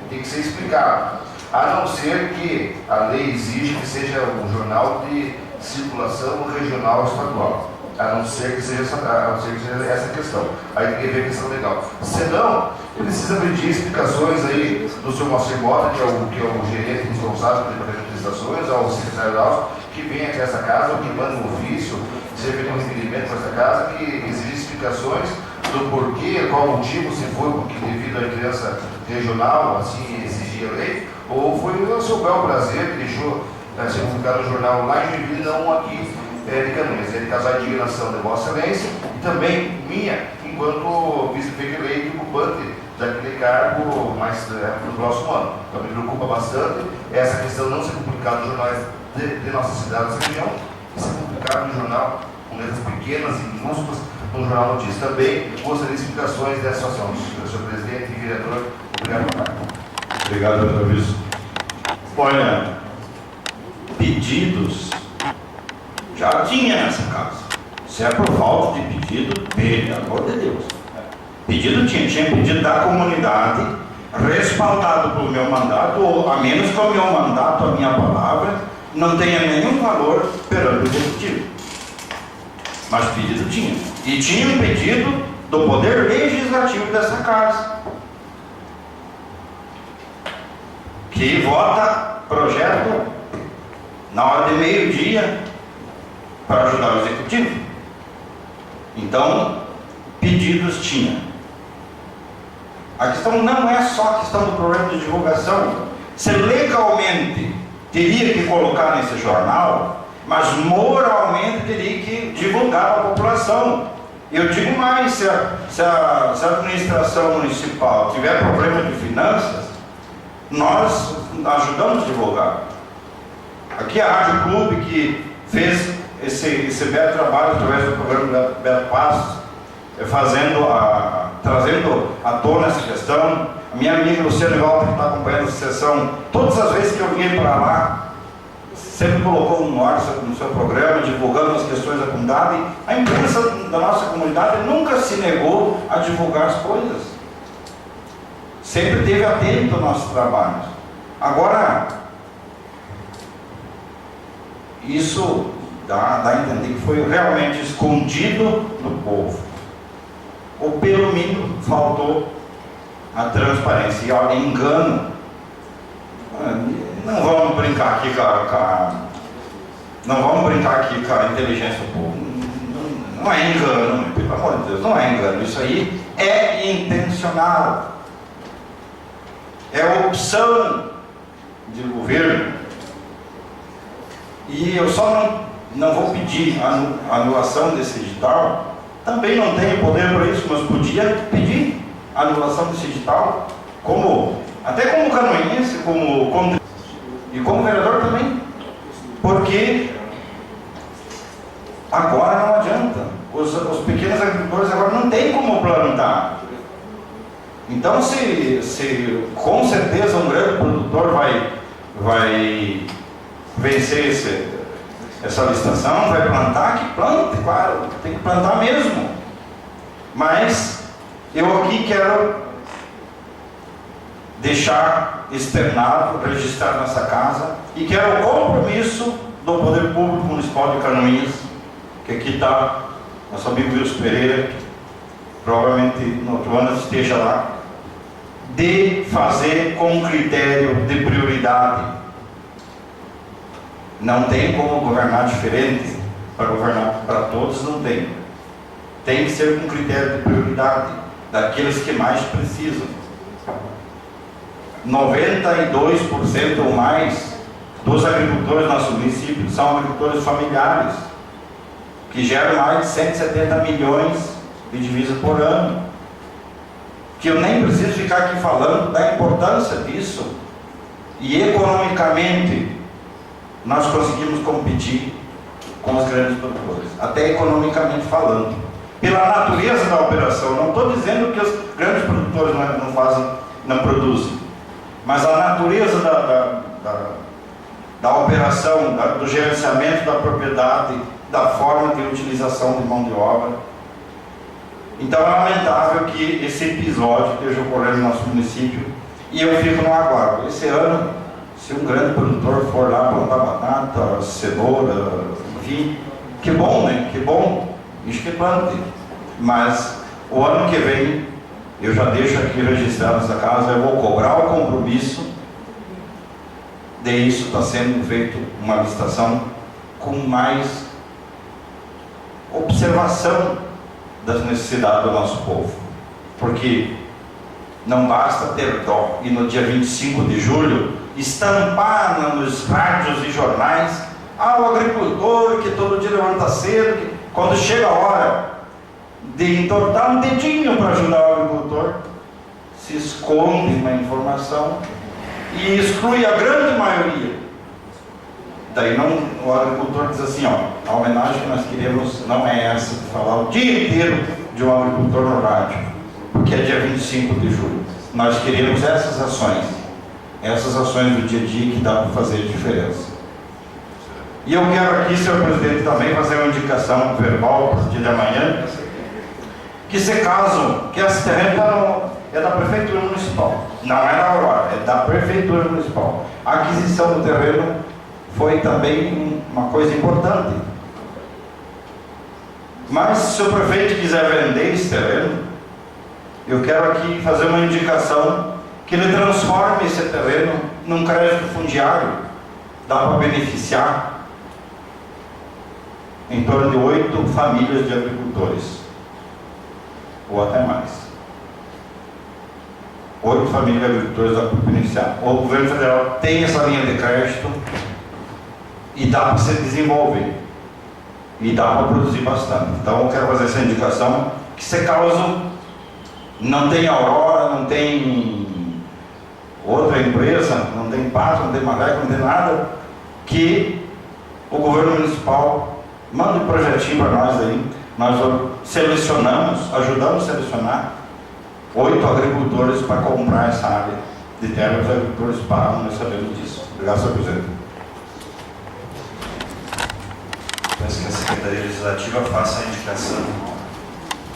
tem que ser explicado. A não ser que a lei exige que seja um jornal de circulação regional estadual. A não ser que seja essa questão. Aí tem que ver a questão legal. Senão, precisa pedir explicações aí do senhor Moacir Mota, que é o gerente responsável pelo departamento de estações, ao secretário Alves, que venha até essa casa, ou que manda um ofício, se houver um requerimento para essa casa, que exige explicações do porquê, qual o motivo, se foi porque devido à imprensa regional, assim exigia a lei, ou foi o seu bel prazer que deixou ser publicado no jornal lá em Joinville, não aqui de Canoinhas. Ele casar de indignação de Vossa Excelência e também minha, enquanto vice-prefeito eleito e ocupante daquele cargo mais no próximo ano. Então me preocupa bastante essa questão de não ser publicado nos jornais de nossa cidade, dessa região, e ser publicado no jornal com letras pequenas e minúsculas, no jornal Notícias. Também gostaria de explicações dessa situação. Senhor presidente e vereador, obrigado por estar.
Obrigado, doutor Luiz. Olha, pedidos já tinha nessa casa. Se é por falta de pedido, pelo amor de Deus. Pedido tinha pedido da comunidade, respaldado pelo meu mandato, ou a menos que o meu mandato, a minha palavra, não tenha nenhum valor perante o executivo. Mas pedido tinha. E tinha um pedido do poder legislativo dessa casa, que vota projeto na hora de meio-dia para ajudar o executivo. Então, pedidos tinha. A questão não é só a questão do problema de divulgação. Se legalmente teria que colocar nesse jornal, mas moralmente teria que divulgar para a população. Eu digo mais, se a administração municipal tiver problema de finanças, nós ajudamos a divulgar. Aqui a Rádio Clube, que fez esse belo trabalho através do programa Beto Passos, trazendo à tona essa questão. A minha amiga Luciana Walter, que está acompanhando essa sessão, todas as vezes que eu vim para lá, sempre colocou no ar no seu programa, divulgando as questões da comunidade. A imprensa da nossa comunidade nunca se negou a divulgar as coisas. Sempre esteve atento aos nossos trabalhos. Agora, isso dá a entender que foi realmente escondido do povo. Ou pelo mínimo faltou a transparência. E olha, engano. Não vamos brincar aqui com a inteligência do povo. Não é engano, pelo amor de Deus, não é engano. Isso aí é intencional. É opção de governo. E eu só não vou pedir a anulação desse edital. Também não tenho poder para isso, mas podia pedir. a anulação desse edital, até como canoense, e como vereador também, porque agora não adianta, os pequenos agricultores agora não têm como plantar. Então, se com certeza um grande produtor vai vencer essa licitação, vai plantar, que plante, claro, tem que plantar mesmo. Mas eu aqui quero deixar externado, registrar nessa casa, e quero o compromisso do Poder Público Municipal de Canoinhas, que aqui está nosso amigo Wilson Pereira, que provavelmente no outro ano esteja lá, de fazer com critério de prioridade. Não tem como governar diferente, para governar para todos não tem. Tem que ser com critério de prioridade, daqueles que mais precisam. 92% ou mais dos agricultores do nosso município são agricultores familiares, que geram mais de 170 milhões de divisas por ano. Que eu nem preciso ficar aqui falando da importância disso. E economicamente, nós conseguimos competir com os grandes produtores, até economicamente falando. Pela natureza da operação, não estou dizendo que os grandes produtores não produzem, mas a natureza da operação, do gerenciamento da propriedade, da forma de utilização de mão de obra. Então é lamentável que esse episódio esteja ocorrendo no nosso município, e eu fico no aguardo. Esse ano, se um grande produtor for lá plantar batata, cenoura, enfim, que bom, né? Que bom, isso que plante. Mas o ano que vem, eu já deixo aqui registrado nessa casa, eu vou cobrar o compromisso de isso está sendo feito uma licitação com mais observação das necessidades do nosso povo. Porque não basta ter dó e no dia 25 de julho estampar nos rádios e jornais o agricultor que todo dia levanta cedo, que quando chega a hora de entortar um dedinho para ajudar o agricultor, se esconde uma informação e exclui a grande maioria. Daí o agricultor diz assim, a homenagem que nós queremos não é essa de falar o dia inteiro de um agricultor no rádio, porque é dia 25 de julho. Nós queremos essas ações do dia a dia que dá para fazer diferença. E eu quero aqui, senhor presidente, também fazer uma indicação verbal para o dia de amanhã, que se caso, que esse terreno é da Prefeitura Municipal, não é da Aurora, é da Prefeitura Municipal. A aquisição do terreno foi também uma coisa importante. Mas se o prefeito quiser vender esse terreno, eu quero aqui fazer uma indicação que ele transforme esse terreno num crédito fundiário. Dá para beneficiar em torno de 8 famílias de agricultores, ou até mais. 8 famílias de agricultores dá para beneficiar. O governo federal tem essa linha de crédito e dá para se desenvolver e dá para produzir bastante. Então eu quero fazer essa indicação, que se caso não tem Aurora, não tem outra empresa, não tem Pato, não tem Maveco, não tem nada, que o governo municipal manda um projetinho para nós aí. Nós selecionamos, ajudamos a selecionar 8 agricultores para comprar essa área de terra. Os agricultores pagam, nós sabemos disso. Obrigado, senhor presidente.
Peço que a Secretaria Legislativa faça a indicação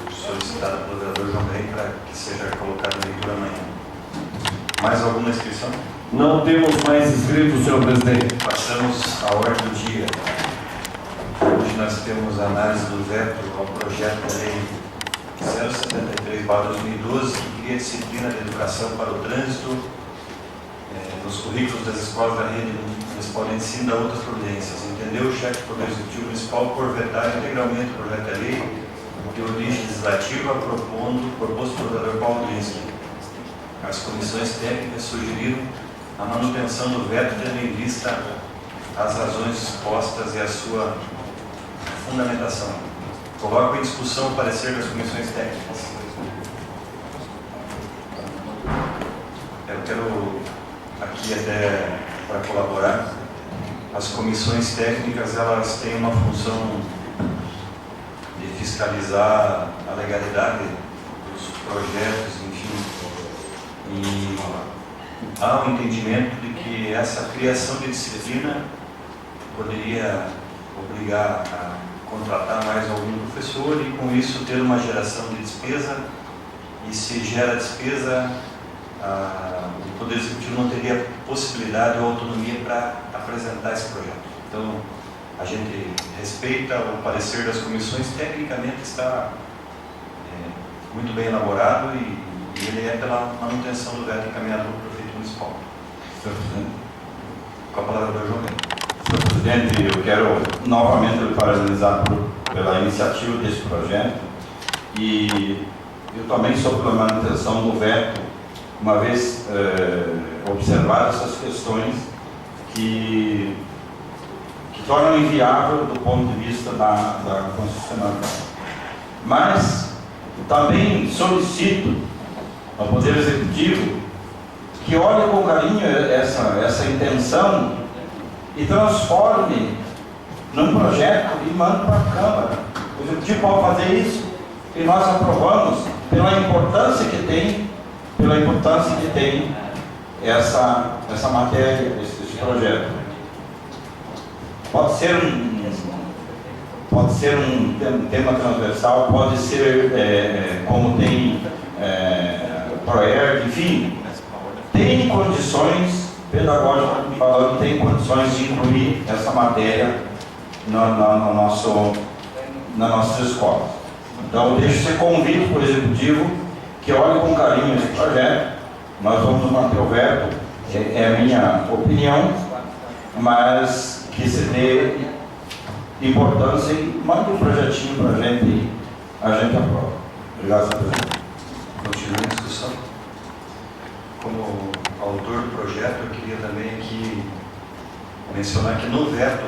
solicitada pelo vereador João Rei para que seja colocada em leitura amanhã. Mais alguma inscrição?
Não temos mais inscritos, senhor presidente.
Passamos à ordem do dia. Hoje nós temos a análise do veto ao projeto de lei 073/2012, que cria disciplina de educação para o trânsito nos currículos das escolas da rede municipal de ensino da outras providências. Entendeu o chefe do Poder Executivo Municipal por vetar integralmente o projeto de lei de origem legislativa proposto pelo vereador Paulo Linsky. As comissões técnicas sugeriram a manutenção do veto, tendo em vista as razões expostas e a sua fundamentação. Coloco em discussão o parecer das comissões técnicas. quero aqui até para colaborar. As comissões técnicas, elas têm uma função de fiscalizar a legalidade dos projetos, enfim. E há um entendimento de que essa criação de disciplina poderia obrigar a contratar mais algum professor e com isso ter uma geração de despesa, e se gera despesa, o Poder Executivo não teria possibilidade ou autonomia para apresentar esse projeto. Então, a gente respeita o parecer das comissões, tecnicamente está muito bem elaborado e ele é pela manutenção do veto encaminhado pelo prefeito municipal.
Senhor presidente.
Com a palavra do João Bento.
Senhor presidente, eu quero novamente lhe parabenizar pela iniciativa desse projeto e eu também sou pela manutenção do veto, uma vez observadas essas questões que tornam inviável do ponto de vista da constitucionalidade. Mas também solicito ao Poder Executivo que olhe com carinho essa intenção e transforme num projeto e mande para a Câmara. O Executivo pode fazer isso e nós aprovamos pela importância que tem essa matéria, esse projeto. Pode ser um tema transversal, pode ser como tem ProERD, enfim, tem condições, pedagogicamente falando, tem condições de incluir essa matéria na nossas escolas. Então, eu deixo esse convite para o Executivo que olhe com carinho esse projeto. Nós vamos manter o veto, é a minha opinião, mas que se dê importância e mande um projetinho para a gente aprova. Obrigado, senhor presidente.
Continua a discussão. Como autor do projeto, eu queria também aqui mencionar que no veto,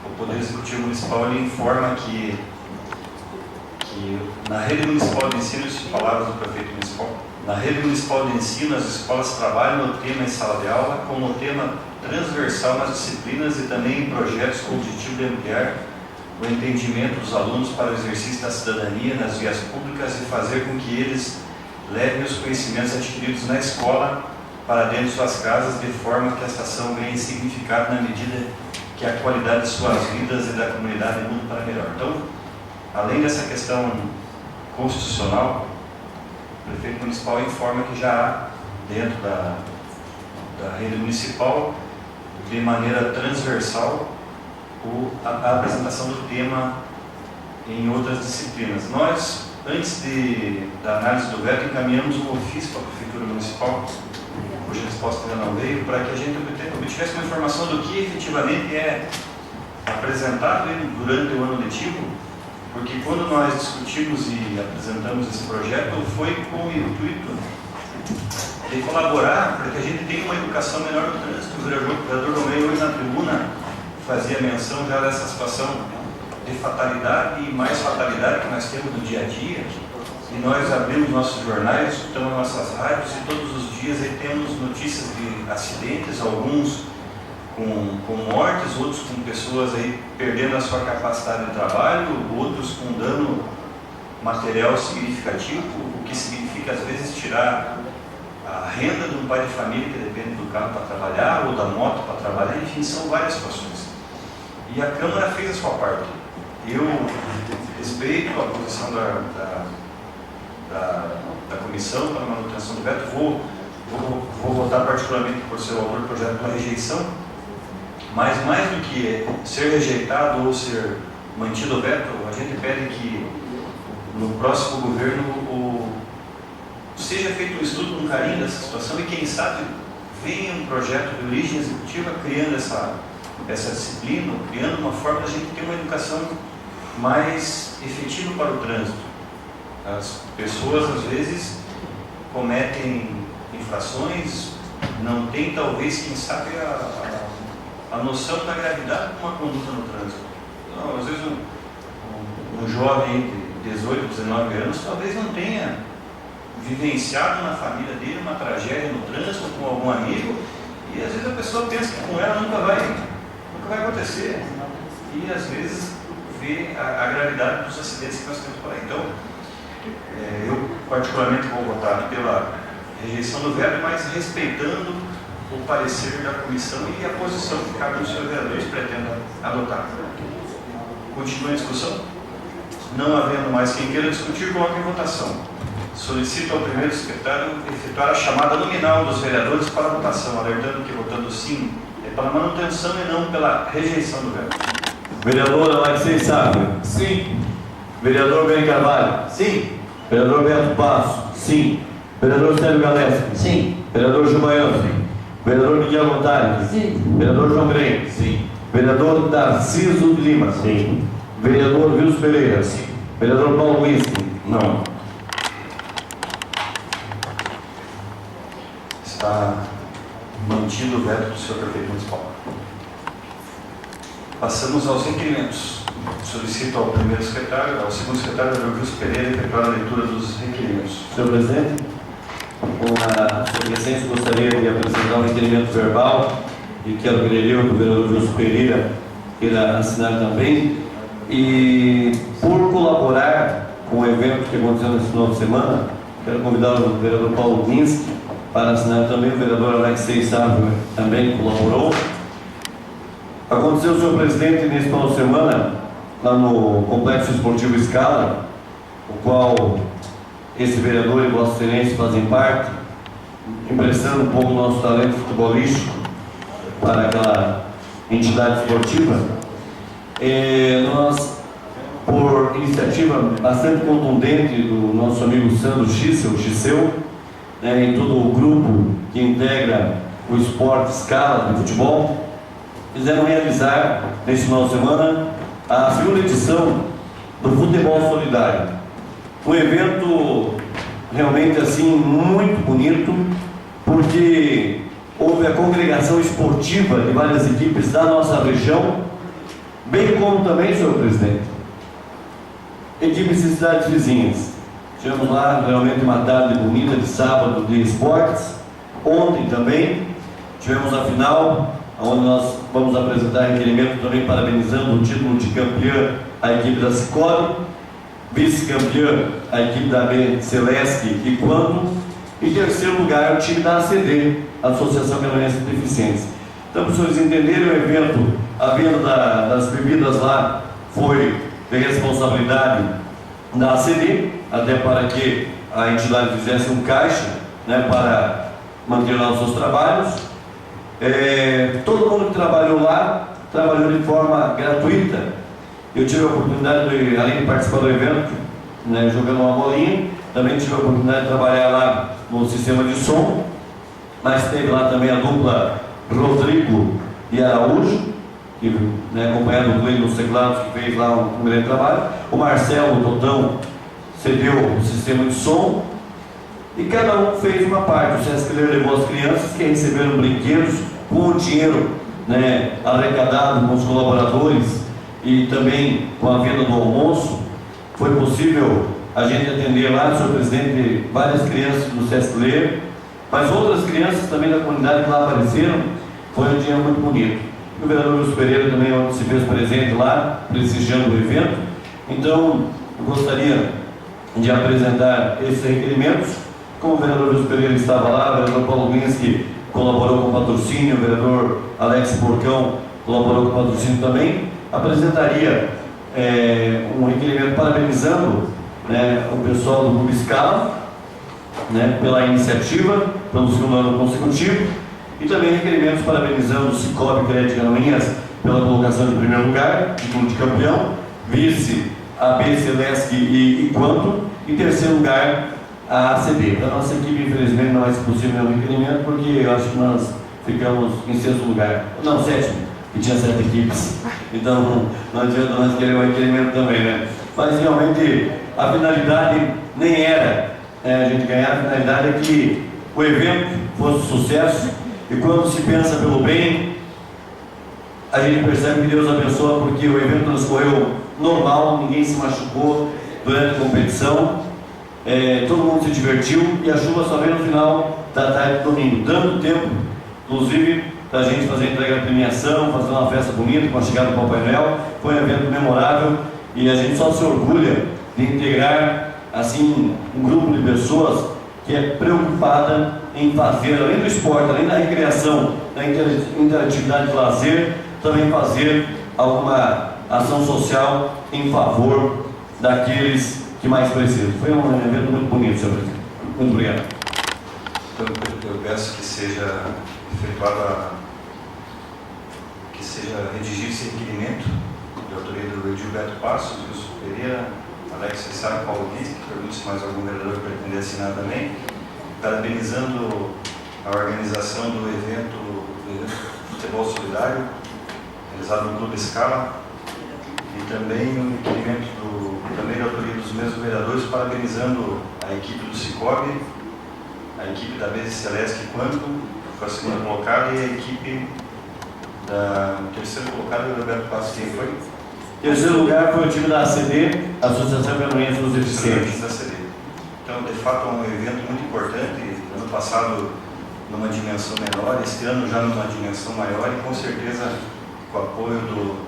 o Poder Executivo Municipal ele informa que na rede municipal de ensino, isso palavras do prefeito municipal, na rede municipal de ensino, as escolas trabalham no tema em sala de aula como tema transversal nas disciplinas e também em projetos com o objetivo de ampliar o entendimento dos alunos para o exercício da cidadania nas vias públicas e fazer com que eles levem os conhecimentos adquiridos na escola para dentro de suas casas, de forma que esta ação ganhe significado na medida que a qualidade de suas vidas e da comunidade mude para melhor. Então, além dessa questão constitucional, o prefeito municipal informa que já há dentro da rede municipal, de maneira transversal, a apresentação do tema em outras disciplinas. Nós, antes da análise do veto, encaminhamos um ofício para a Prefeitura Municipal, cuja resposta ainda não veio, para que a gente obtivesse uma informação do que efetivamente é apresentado durante o ano letivo, porque quando nós discutimos e apresentamos esse projeto, foi com o intuito de colaborar para que a gente tenha uma educação melhor no trânsito. O vereador Romeu hoje na tribuna fazia menção já dessa situação de fatalidade e mais fatalidade que nós temos no dia a dia, e nós abrimos nossos jornais, escutamos nossas rádios e todos os dias aí temos notícias de acidentes, alguns com mortes, outros com pessoas aí perdendo a sua capacidade de trabalho, outros com dano material significativo, o que significa às vezes tirar a renda de um pai de família que depende do carro para trabalhar ou da moto para trabalhar, enfim, são várias situações. E a Câmara fez a sua parte. Eu respeito a posição da comissão para a manutenção do veto, vou votar particularmente por ser o autor do projeto pela rejeição, mas mais do que ser rejeitado ou ser mantido o veto, a gente pede que no próximo governo seja feito um estudo com carinho dessa situação e quem sabe venha um projeto de origem executiva criando essa disciplina, criando uma forma de a gente ter uma educação mais efetiva para o trânsito. As pessoas às vezes cometem infrações, não tem talvez, quem sabe, a noção da gravidade de uma conduta no trânsito. Então, às vezes um jovem de 18, 19 anos talvez não tenha vivenciado na família dele uma tragédia no trânsito com algum amigo, e às vezes a pessoa pensa que com ela nunca vai acontecer, e às vezes vê a gravidade dos acidentes que nós temos por aí. Então, eu particularmente vou votar pela rejeição do veto, mas respeitando o parecer da comissão e a posição que cada um dos seus vereadores pretenda adotar. Continua a discussão? Não havendo mais quem queira discutir, coloque em votação. Solicito ao primeiro secretário efetuar a chamada nominal dos vereadores para a votação, alertando que votando sim é pela manutenção e não pela rejeição do veto.
Vereador Alexei Sávio.
Sim.
Vereador Ben Carvalho.
Sim.
Vereador Beto Passo. Sim. Vereador Célio Galesco.
Sim.
Vereador Gilbaiano. Sim. Vereador Miguel Gonçalves.
Sim.
Vereador João Grem.
Sim.
Vereador Tarcísio de Lima.
Sim.
Vereador Wilson Pereira.
Sim.
Vereador Paulo Whisky.
Não.
Está mantido o veto do senhor prefeito municipal. Passamos aos requerimentos. Solicito ao primeiro secretário, ao segundo secretário, vereador Wilson Pereira, efetuar a leitura dos requerimentos.
Senhor presidente, com a sua licença, gostaria de apresentar um requerimento verbal e quero que ele, o vereador Wilson Pereira, queira assinar também. E por colaborar com o evento que aconteceu nesse final de semana, quero convidar o vereador Paulo Minski para assinar também. O vereador Alexei Sávio também colaborou. Aconteceu, senhor presidente, nesse final de semana, lá no Complexo Esportivo Scala, o qual esse vereador e Vossa Excelência fazem parte, emprestando um pouco do nosso talento futebolístico para aquela entidade esportiva. Nós, por iniciativa bastante contundente do nosso amigo Sandro Schissel, e todo o grupo que integra o esporte Scala de futebol, fizeram realizar neste final de semana a segunda edição do Futebol Solidário. Um evento realmente assim muito bonito, porque houve a congregação esportiva de várias equipes da nossa região, bem como também, senhor presidente, equipes de cidades vizinhas. Tivemos lá realmente uma tarde bonita de sábado de esportes. Ontem também tivemos a final, onde nós vamos apresentar requerimento também parabenizando o título de campeã a equipe da Cicobi, vice-campeã a equipe da AB Celeste e Quanto, e terceiro lugar o time da ACD, Associação Canadense de Deficientes. Então, para os senhores entenderem, o evento, a venda das bebidas lá foi de responsabilidade da ACD, até para que a entidade fizesse um caixa, para manter lá os seus trabalhos. Todo mundo que trabalhou lá, trabalhou de forma gratuita. Eu tive a oportunidade de, além de participar do evento, jogando uma bolinha, também tive a oportunidade de trabalhar lá no sistema de som, mas teve lá também a dupla Rodrigo e Araújo, que, acompanhado do Cleiton nos teclados, que fez lá um grande trabalho. O Marcelo, o Totão, cedeu o sistema de som, e cada um fez uma parte. O Sesc levou as crianças que receberam brinquedos com o dinheiro arrecadado com os colaboradores e também com a venda do almoço. Foi possível a gente atender lá, senhor presidente, várias crianças do Sesc Ler, mas outras crianças também da comunidade que lá apareceram. Foi um dia muito bonito. E o vereador Wilson Pereira também onde se fez presente lá, prestigiando o evento. Então, eu gostaria de apresentar esses requerimentos. Como o vereador Wilson Pereira estava lá, o vereador Paulo Minski colaborou com o patrocínio, o vereador Alex Porcão colaborou com o patrocínio também, apresentaria um requerimento parabenizando o pessoal do Clube Scala pela iniciativa, pelo segundo ano consecutivo, e também requerimentos parabenizando o Cicobi Crédito de Canoinhas pela colocação de primeiro lugar, título de campeão, vice AB Celeste e Quanto, e terceiro lugar a ACD. Para a nossa equipe, infelizmente, não é possível nenhum requerimento, porque eu acho que nós ficamos em sexto lugar, não, sétimo, que tinha 7 equipes, então não adianta nós querer um requerimento também, Mas realmente a finalidade nem era a gente ganhar, a finalidade é que o evento fosse sucesso, e quando se pensa pelo bem, a gente percebe que Deus abençoa, porque o evento transcorreu normal, ninguém se machucou durante a competição, todo mundo se divertiu e a chuva só veio no final da tarde do domingo, dando tempo, inclusive, para a gente fazer a entrega da premiação, fazer uma festa bonita com a chegada do Papai Noel. Foi um evento memorável e a gente só se orgulha de integrar assim um grupo de pessoas que é preocupada em fazer, além do esporte, além da recreação, da interatividade de lazer, também fazer alguma ação social em favor daqueles que mais precisam. Foi um evento muito bonito, senhor presidente. Muito obrigado.
Então, eu peço que seja efetuada, que seja redigido esse requerimento de autoria do Gilberto Passos, Wilson Pereira, Alex Cessaro, Paulo Guiz, que pergunta se mais algum vereador pretende assinar também, parabenizando a organização do evento Futebol Solidário, realizado no Clube Scala, e também o requerimento também da autoria dos mesmos vereadores, parabenizando a equipe do Cicobi, a equipe da BZ Celeste Quanto, que foi a segunda colocada, e a equipe da terceira colocada, o Roberto Passos, quem foi?
Terceiro lugar foi o time da ACD, Associação Permanente dos Deficientes.
Da ACD. Então, de fato, é um evento muito importante. Ano passado, numa dimensão menor, este ano já numa dimensão maior, e com certeza, com o apoio do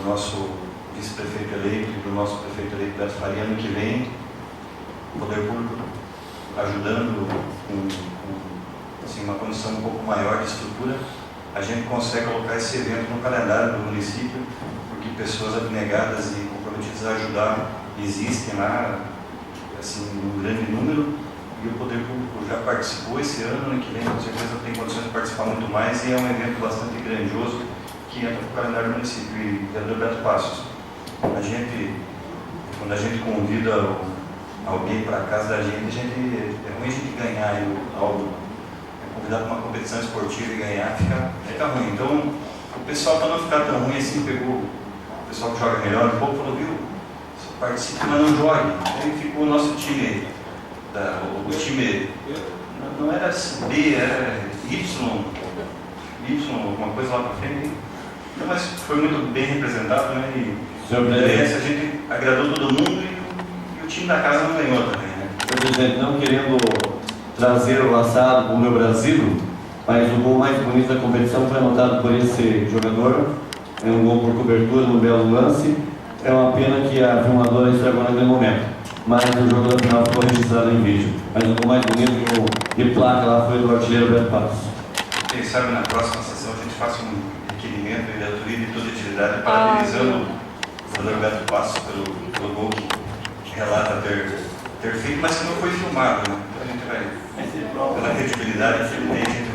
nosso vice-prefeito eleito e do nosso prefeito eleito Beto Faria, ano que vem, o poder público ajudando com assim, uma condição um pouco maior de estrutura, a gente consegue colocar esse evento no calendário do município, porque pessoas abnegadas e comprometidas a ajudar existem lá, assim, um grande número, e o poder público já participou esse ano que vem com certeza tem condições de participar muito mais, e é um evento bastante grandioso que entra no calendário do município. E vereador Beto Passos, quando a gente convida alguém para a casa da gente, é ruim a gente ganhar algo. Convidar para uma competição esportiva e ganhar fica ruim. Então, o pessoal, para não ficar tão ruim assim, pegou o pessoal que joga melhor um pouco, falou, viu, você participa, mas não jogue. Aí ficou o nosso time, o time não era B, era Y, alguma coisa lá para frente. Então, mas foi muito bem representado, né? E a gente agradou todo mundo e o time da casa não ganhou também, né?
Senhor presidente, não querendo trazer o laçado para o meu Brasil, mas o gol mais bonito da competição foi anotado por esse jogador. É um gol por cobertura, no belo lance. É uma pena que a filmadora estragou naquele momento, mas o jogo da final ficou registrado em vídeo. Mas o gol mais bonito de placa lá foi do artilheiro Beto Passos.
Quem sabe na próxima sessão a gente faça um requerimento e autoria de toda a atividade, parabenizando o jogador Beto Passos pelo gol que relata ter feito, mas que não foi filmado, né? Então a gente vai, pela credibilidade que ele tem, a gente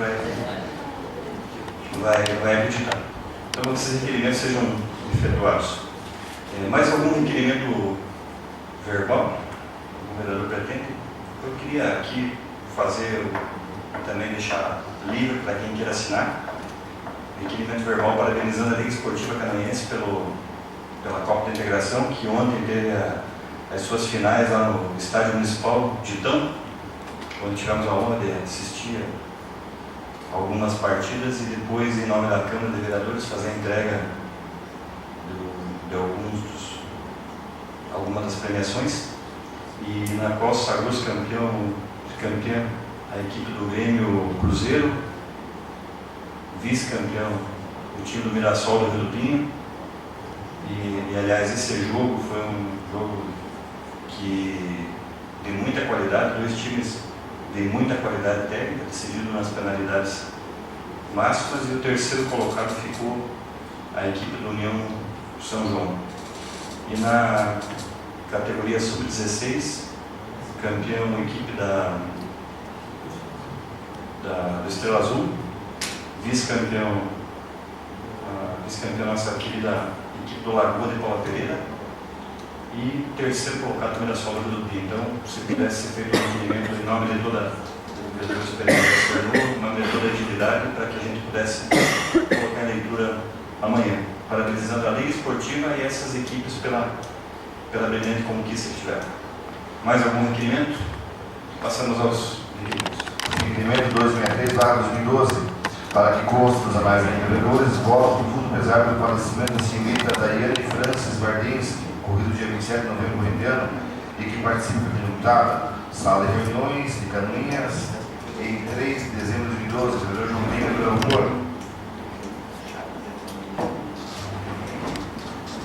vai acreditar. Então, que esses requerimentos sejam efetuados. Mais algum requerimento verbal? O vereador pretende? Eu queria aqui também deixar livre para quem queira assinar. Requerimento verbal parabenizando a Liga Esportiva Canoense pela Copa da Integração, que ontem teve as suas finais lá no Estádio Municipal de Tão, onde tivemos a honra de assistir algumas partidas e depois, em nome da Câmara de Vereadores, fazer a entrega de algumas das premiações, e na qual sagrou-se campeã a equipe do Grêmio Cruzeiro, vice-campeão o time do Mirassol do Rio do Pinho, e aliás esse jogo foi um jogo de muita qualidade, dois times de muita qualidade técnica, decidido nas penalidades máximas, e o terceiro colocado ficou a equipe do União São João. E na categoria sub-16, campeão a equipe do Estrela Azul, vice-campeão nossa querida equipe do Lagoa de Paula Pereira, e terceiro colocado também da Sola do Pinho. Então, se pudesse ser feito um requerimento em nome de toda o vereador superior, em nome de toda a atividade, para que a gente pudesse colocar em leitura amanhã, parabenizando a Liga Esportiva e essas equipes pela brilhante conquista que tiveram. Mais algum requerimento? Passamos aos requerimentos.
Requerimento 263/2012, para que conste nos anais dos vereadores, voto com fundo pesar pelo falecimento da senhorita Daiane Francis Bardinski, ocorrido dia 27 de novembro corrente ano, e que participe da deputada, sala de reuniões de Canoinhas, em 3 de dezembro de 2012, vereador João Lima, vereador autor.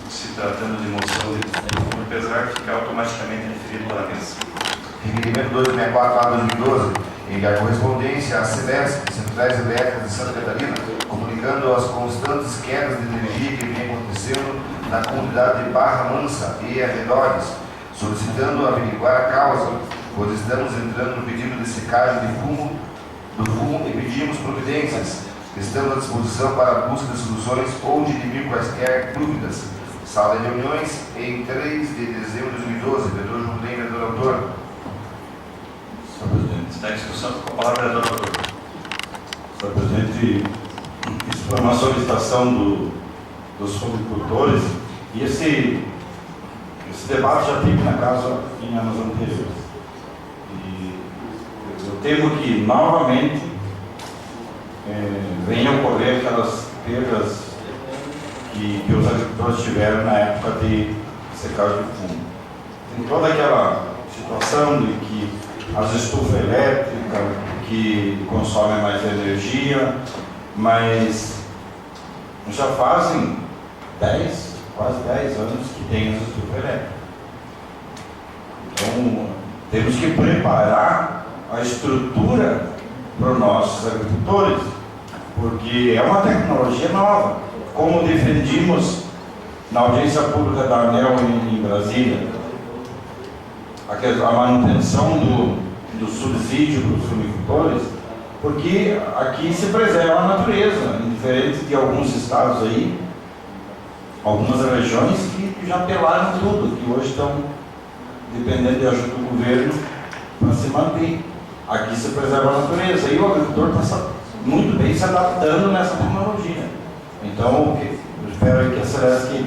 Se tratando de moção de pesar, fica automaticamente referido pela mesa.
Requerimento 264/2012, enviar correspondência à Celesc, Centrais Elétricas de Santa Catarina, comunicando as constantes quedas de energia que vem acontecendo na comunidade de Barra Mansa e arredores, solicitando averiguar a causa, pois estamos entrando no pedido de secagem do fumo e pedimos providências. Estamos à disposição para a busca de soluções ou de dirimir quaisquer dúvidas. Sala de reuniões, em 3 de dezembro de 2012, vereador João Lima, vereador autor.
Senhor presidente.
Está em discussão, com a palavra, vereador autor.
Senhor presidente, isso foi uma solicitação dos agricultores e esse debate já teve na casa em anos anteriores. E eu temo que novamente venha a ocorrer aquelas perdas que os agricultores tiveram na época de secagem de fumo. Tem toda aquela situação de que as estufas elétricas que consomem mais energia, mas já fazem quase 10 anos que tem as estufas elétricas. Então, temos que preparar a estrutura para os nossos agricultores, porque é uma tecnologia nova. Como defendimos na audiência pública da ANEEL em Brasília, a manutenção do subsídio para os agricultores, porque aqui se preserva a natureza, diferente de alguns estados aí, algumas regiões que já pelaram tudo, que hoje estão dependendo de ajuda do governo para se manter. Aqui se preserva a natureza e o agricultor está muito bem se adaptando nessa tecnologia. Então, eu espero que a Celesc,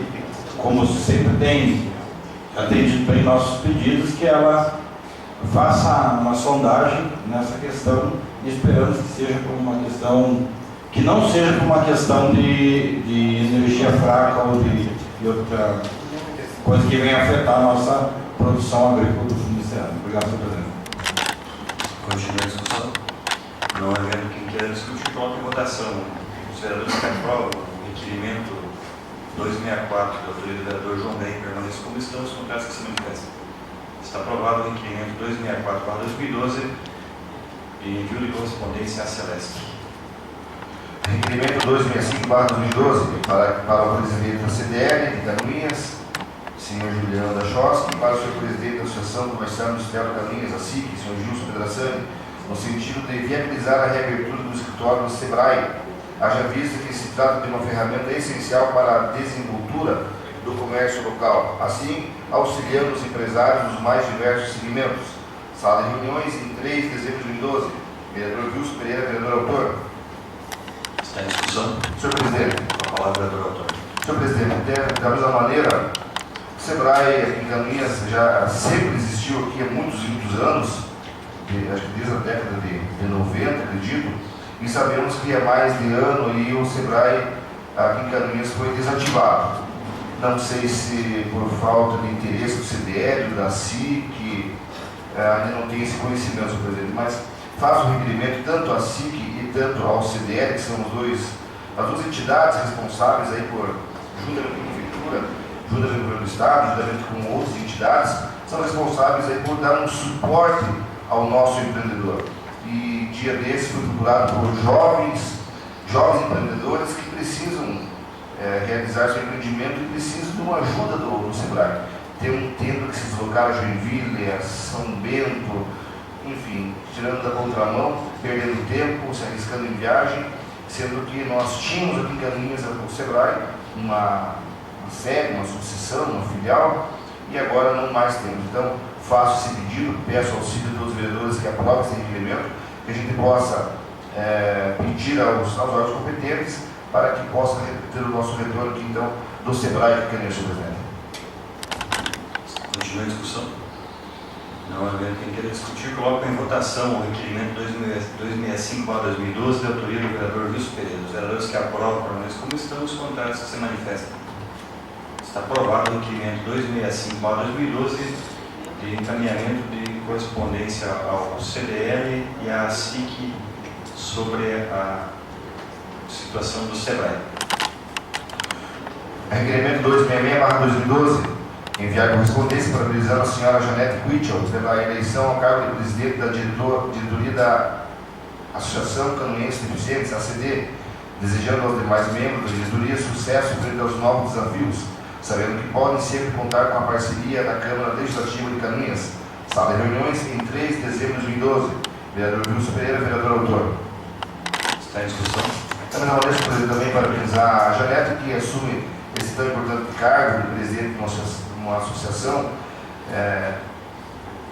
como sempre tem atendido bem nossos pedidos, que ela faça uma sondagem nessa questão e esperamos que seja por uma questão, que não seja por uma questão de energia fraca ou de outra coisa que venha afetar a nossa produção agrícola do fundo desse ano. Obrigado, senhor presidente.
Continua a discussão. Não havendo quem queira discutir, coloca em votação. Os vereadores que aprovam o requerimento 264 da autoria do vereador João Lima permaneçam como estão, os contrários que se manifestam. Está aprovado o requerimento 264/2012 e envio de correspondência à Celesc.
Requerimento 265/2012, para o presidente da CDL de Canoinhas, senhor Juliano da Chosky, para o senhor presidente da Associação Comercial Industrial de Canoinhas, a SIC, senhor Gilson Pedrassani, no sentido de viabilizar a reabertura do escritório do SEBRAE, haja vista que se trata de uma ferramenta essencial para a desenvoltura do comércio local, assim auxiliando os empresários dos mais diversos segmentos. Sala de reuniões, em 3 de dezembro de 2012, vereador Wilson Pereira, vereador autor.
Está em discussão.
Senhor presidente.
Com a palavra, vereador autor.
Senhor presidente, da mesma maneira, o SEBRAE aqui em Canoinhas já sempre existiu aqui há muitos e muitos anos, acho que desde a década de 90, acredito, e sabemos que há mais de ano e o SEBRAE aqui em Canoinhas foi desativado. Não sei se por falta de interesse do CDL, da SIC, ainda não tem esse conhecimento, senhor presidente, mas faço um requerimento tanto à SIC e tanto ao CDL, que são as duas entidades responsáveis aí por, juntamente com a Prefeitura, juntamente com o governo do Estado, juntamente com outras entidades, são responsáveis aí por dar um suporte ao nosso empreendedor. E dia desse foi procurado por jovens empreendedores que precisam realizar seu empreendimento e precisam de uma ajuda do SEBRAE. Tendo que se deslocar a Joinville, a São Bento, enfim, tirando da contramão, perdendo tempo, se arriscando em viagem, sendo que nós tínhamos aqui em Canoinhas o SEBRAE, uma sede, uma subseção, uma filial, e agora não mais temos. Então, faço esse pedido, peço auxílio dos vereadores que aprovem esse requerimento, que a gente possa pedir aos órgãos competentes para que possa ter o nosso retorno aqui, então, do SEBRAE que queremos, senhor presidente.
Continua a discussão. Não havendo quem queira discutir, coloco em votação o requerimento 265/2012 da autoria do vereador Wilson Pereira. Os vereadores que aprovam permanecem como estão, os contrários que se manifestam. Está aprovado o requerimento 265/2012 de encaminhamento de correspondência ao CDL e à SIC sobre a situação do SEBRAE.
Requerimento 266/2012, enviar correspondência parabenizando a senhora Janete Quitchell pela eleição ao cargo de presidente da diretoria da Associação Canoense de Deficientes, ACD, desejando aos demais membros da diretoria sucesso frente aos novos desafios, sabendo que podem sempre contar com a parceria da Câmara Legislativa de Canoinhas. Sala de reuniões em 3 de dezembro de 2012. Vereador Wilson Pereira, vereador autor.
Está em discussão?
Também não deixo, presidente, também parabenizar a Janete, que assume esse tão importante cargo de presidente de uma associação,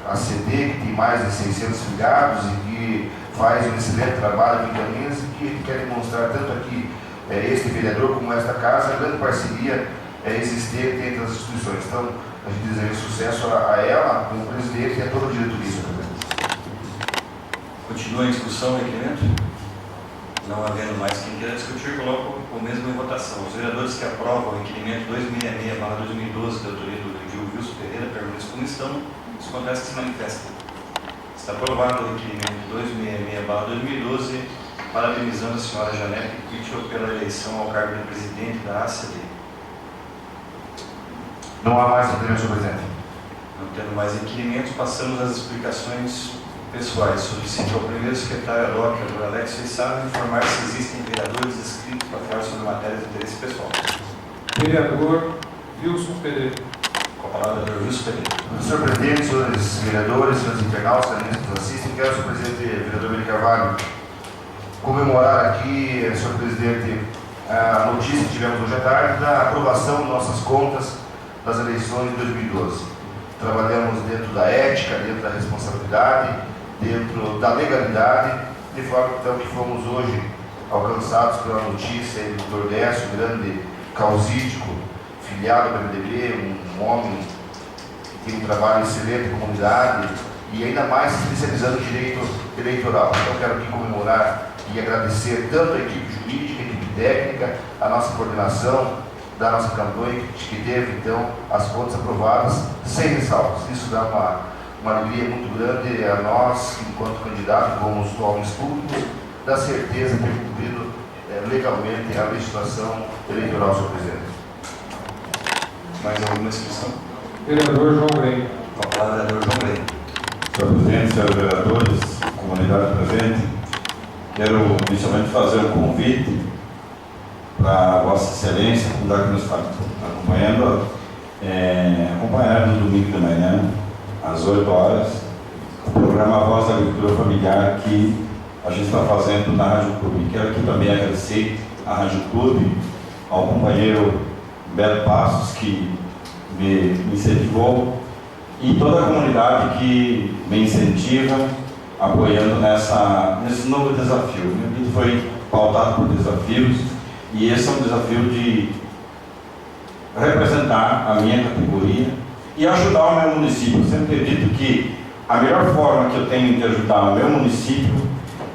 ACD, que tem mais de 600 filiados e que faz um excelente trabalho aqui em Canoinhas e que quer demonstrar tanto aqui este vereador como esta casa, a grande parceria existente entre as instituições. Então, a gente deseja sucesso a ela, como presidente, e a toda a diretoria.
Continua em discussão o requerimento? Não havendo mais quem queira discutir, coloco o mesmo em votação. Os vereadores que aprovam o requerimento 266/2012 da autoria do Gil Wilson Pereira permaneçam como estão, os contrários que se manifestem. Está aprovado o requerimento 266/2012, parabenizando a senhora Janete Quitchell pela eleição ao cargo de presidente da ACD.
Não há mais requerimento, senhor presidente.
Não tendo mais requerimentos, passamos às explicações pessoais. Solicito ao primeiro secretário ad hoc, Dr. Alex Feissaro, informar se existem vereadores inscritos para falar sobre matérias de interesse pessoal.
Vereador Wilson Pereira.
Com a palavra, Dr. Wilson Pereira.
Senhor presidente, senhores vereadores, senhores internautas que nos assistem, quero, senhor presidente, vereador Beni Carvalho, comemorar aqui, senhor presidente, a notícia que tivemos hoje à tarde da aprovação de nossas contas das eleições de 2012. Trabalhamos dentro da ética, dentro da responsabilidade, dentro da legalidade, de forma então, que fomos hoje alcançados pela notícia do Dr. Décio, grande causídico, filiado do MDB, um homem que tem um trabalho excelente na comunidade e ainda mais se especializando em direito eleitoral. Então quero aqui comemorar e agradecer tanto a equipe jurídica, a equipe técnica, a nossa coordenação da nossa campanha, que teve então as contas aprovadas sem ressalvas. Isso dá uma alegria muito grande a nós, enquanto candidatos, como os homens públicos, da certeza de ter cumprido legalmente a legislação eleitoral, senhor presidente.
Mais alguma inscrição?
Vereador João Grey.
Com a palavra, vereador João Grey.
Senhor presidente, senhores vereadores, comunidade presente, quero inicialmente fazer um convite para Vossa Excelência, que nos está acompanhando, acompanhar no domingo de manhã, às 8 horas, o programa Voz da Agricultura Familiar que a gente está fazendo na Rádio Clube. Quero aqui também agradecer à Rádio Clube, ao companheiro Beto Passos, que me incentivou, e toda a comunidade que me incentiva, apoiando nesse novo desafio. Minha vida foi pautada por desafios, e esse é um desafio de representar a minha categoria e ajudar o meu município. Eu sempre acredito que a melhor forma que eu tenho de ajudar o meu município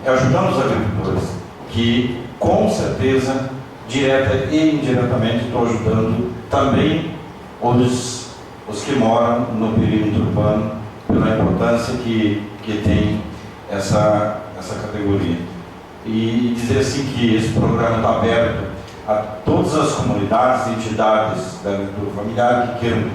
é ajudando os agricultores, que com certeza, direta e indiretamente, estou ajudando também os que moram no perímetro urbano, pela importância que tem essa categoria. E dizer assim que esse programa está aberto a todas as comunidades e entidades da agricultura familiar que queiram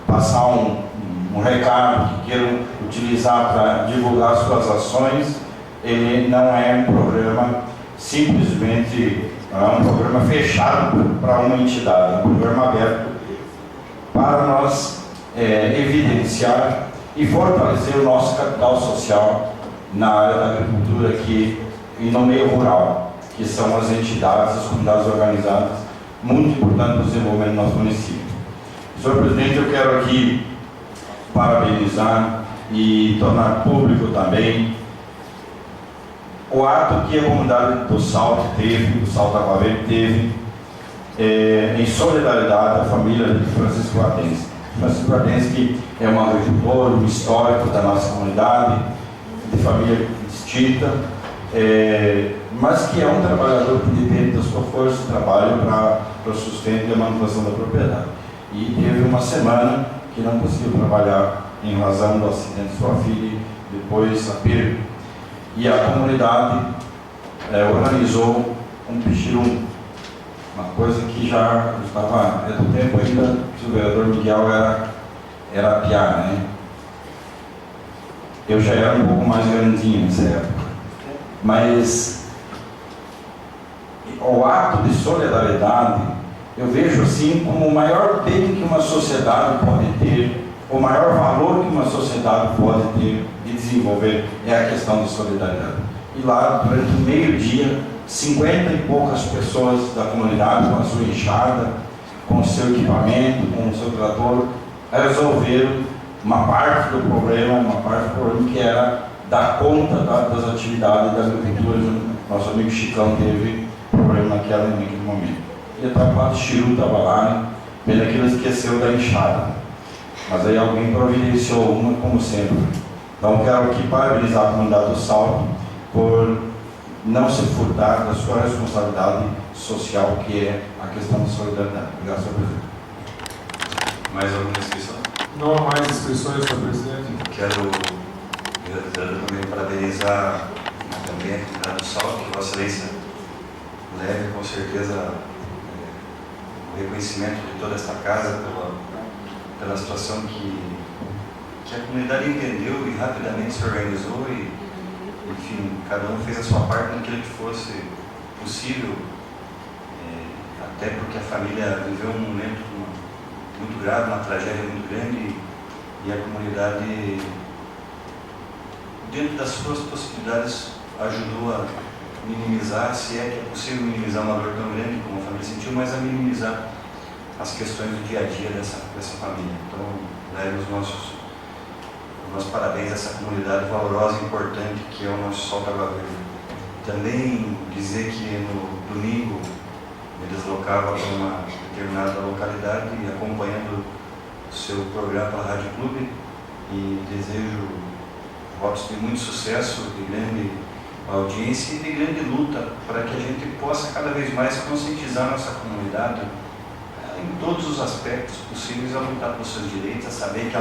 passar um recado, que queiram utilizar para divulgar suas ações. Ele não é um programa simplesmente, não é um programa fechado para uma entidade, é um programa aberto para nós evidenciar e fortalecer o nosso capital social na área da agricultura aqui e no meio rural, que são as entidades, as comunidades organizadas, muito importantes para o desenvolvimento do nosso município. Senhor presidente, eu quero aqui parabenizar e tornar público também o ato que a comunidade do Salto teve, do Salto Aquaverde teve, em solidariedade à família de Francisco Ardense. Francisco Ardense, que é um agricultor, um histórico da nossa comunidade, de família distinta, mas que é um trabalhador que depende da sua força de trabalho para o sustento e a manutenção da propriedade. E teve uma semana que não conseguiu trabalhar em razão do acidente de sua filha e depois a perda. E a comunidade organizou um pichirum, uma coisa que já estava do tempo ainda que o vereador Miguel era piá, né? Eu já era um pouco mais grandinho nessa época, mas o ato de solidariedade eu vejo assim como o maior bem que uma sociedade pode ter, o maior valor que uma sociedade pode ter e desenvolver é a questão da solidariedade. E lá, durante o meio-dia, 50 e poucas pessoas da comunidade, com a sua enxada, com o seu equipamento, com o seu trator, resolveram uma parte do problema, que era dar conta das atividades da agricultura. Nosso amigo Chicão teve problema naquele momento. E a Tapada Chiru estava lá, né? Pena que ele esqueceu da enxada. Mas aí alguém providenciou uma, como sempre. Então quero aqui parabenizar a comunidade do Salto por não se furtar da sua responsabilidade social, que é a questão da solidariedade. Obrigado, senhor presidente.
Mais alguma inscrição?
Não há mais inscrições, senhor presidente.
Quero também parabenizar também a comunidade do Salto, que Vossa Excelência leve com certeza o reconhecimento de toda esta casa pela situação que a comunidade entendeu e rapidamente se organizou e, enfim, cada um fez a sua parte naquilo que fosse possível, até porque a família viveu um momento muito grave, uma tragédia muito grande, e a comunidade, dentro das suas possibilidades, ajudou a minimizar, se é que é possível minimizar uma dor tão grande como a família sentiu, mas a minimizar as questões do dia a dia dessa família. Então, leve os nossos parabéns a essa comunidade valorosa e importante que é o nosso Salto Água Verde. Também dizer que no domingo me deslocava para uma determinada localidade e acompanhando o seu programa pela Rádio Clube, e desejo votos de muito sucesso, de grande audiência e de grande luta para que a gente possa cada vez mais conscientizar nossa comunidade em todos os aspectos possíveis a lutar pelos seus direitos, a saber que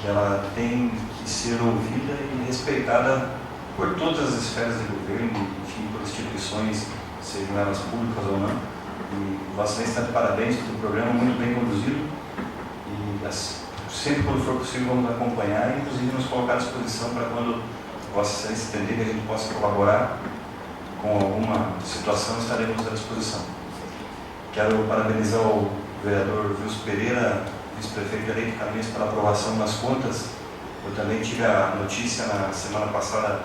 ela tem que ser ouvida e respeitada por todas as esferas de governo, enfim, por instituições, sejam elas públicas ou não. E Vossa Excelência está de parabéns pelo programa, muito bem conduzido, e sempre quando for possível vamos acompanhar e inclusive nos colocar à disposição para quando Vossa Excelência entender que a gente possa colaborar com alguma situação, estaremos à disposição. Quero parabenizar o vereador Wilson Pereira, vice-prefeito eleito de Caminhos, pela aprovação das contas. Eu também tive a notícia na semana passada,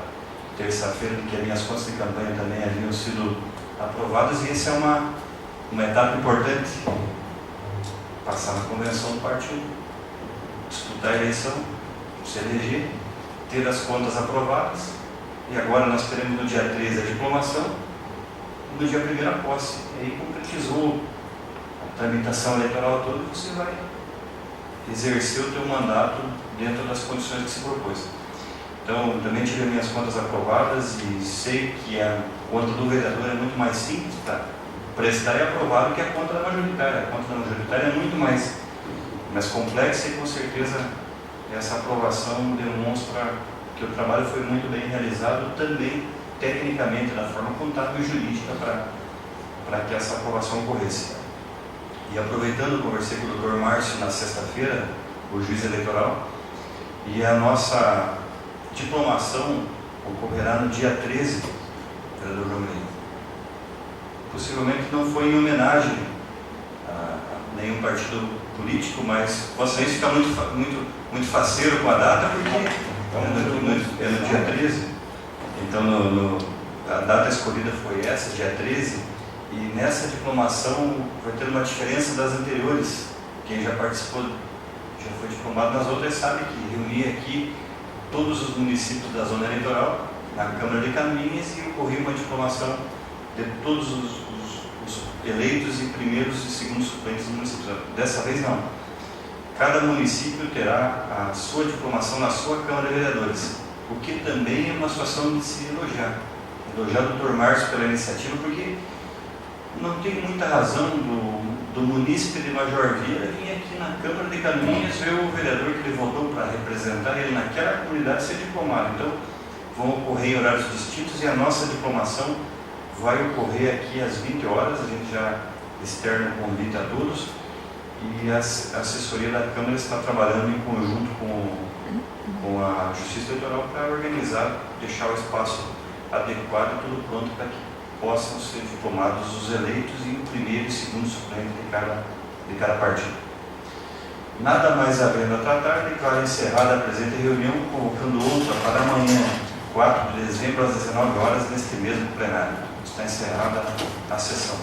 terça-feira, de que as minhas contas de campanha também haviam sido aprovadas, e essa é uma etapa importante. Passar na convenção do partido, disputar a eleição, se eleger, ter as contas aprovadas, e agora nós teremos no dia 13 a diplomação, e no dia 1º a posse. E aí concretizou a tramitação eleitoral toda, e você vai exercer o teu mandato dentro das condições que se propôs. Então, também tive as minhas contas aprovadas e sei que a conta do vereador é muito mais simples para prestar e aprovado que a conta da majoritária. A conta da majoritária é muito mais complexa e, com certeza, essa aprovação demonstra que o trabalho foi muito bem realizado, também tecnicamente, da forma contábil e jurídica, para que essa aprovação ocorresse. E aproveitando, conversei com o Dr. Márcio na sexta-feira, o juiz eleitoral, e a nossa diplomação ocorrerá no dia 13, vereador Romero. Possivelmente não foi em homenagem a nenhum partido político, mas Vossa Excelência fica muito faceiro com a data, porque é no dia 13. Então, a data escolhida foi essa, dia 13, e nessa diplomação vai ter uma diferença das anteriores. Quem já participou, já foi diplomado nas outras, sabe que reunia aqui todos os municípios da zona eleitoral, na Câmara de Caminhas, e ocorria uma diplomação de todos os eleitos e primeiros e segundos suplentes do município. Dessa vez não. Cada município terá a sua diplomação na sua Câmara de Vereadores, o que também é uma situação de se elogiar. Elogiar o Dr. Márcio pela iniciativa, porque não tem muita razão do do munícipe de Major Vila vir aqui na Câmara de Canoinhas ver o vereador que ele votou para representar ele naquela comunidade ser diplomado. Então, vão ocorrer em horários distintos e a nossa diplomação vai ocorrer aqui às 20 horas. A gente já externa o convite a todos e a assessoria da Câmara está trabalhando em conjunto com a Justiça Eleitoral para organizar, deixar o espaço adequado e tudo pronto para que possam ser diplomados os eleitos e o primeiro e segundo suplente de cada partido. Nada mais havendo a tratar, declaro encerrada a presente reunião, convocando outra para amanhã, 4 de dezembro, às 19 horas, neste mesmo plenário. Está encerrada a sessão.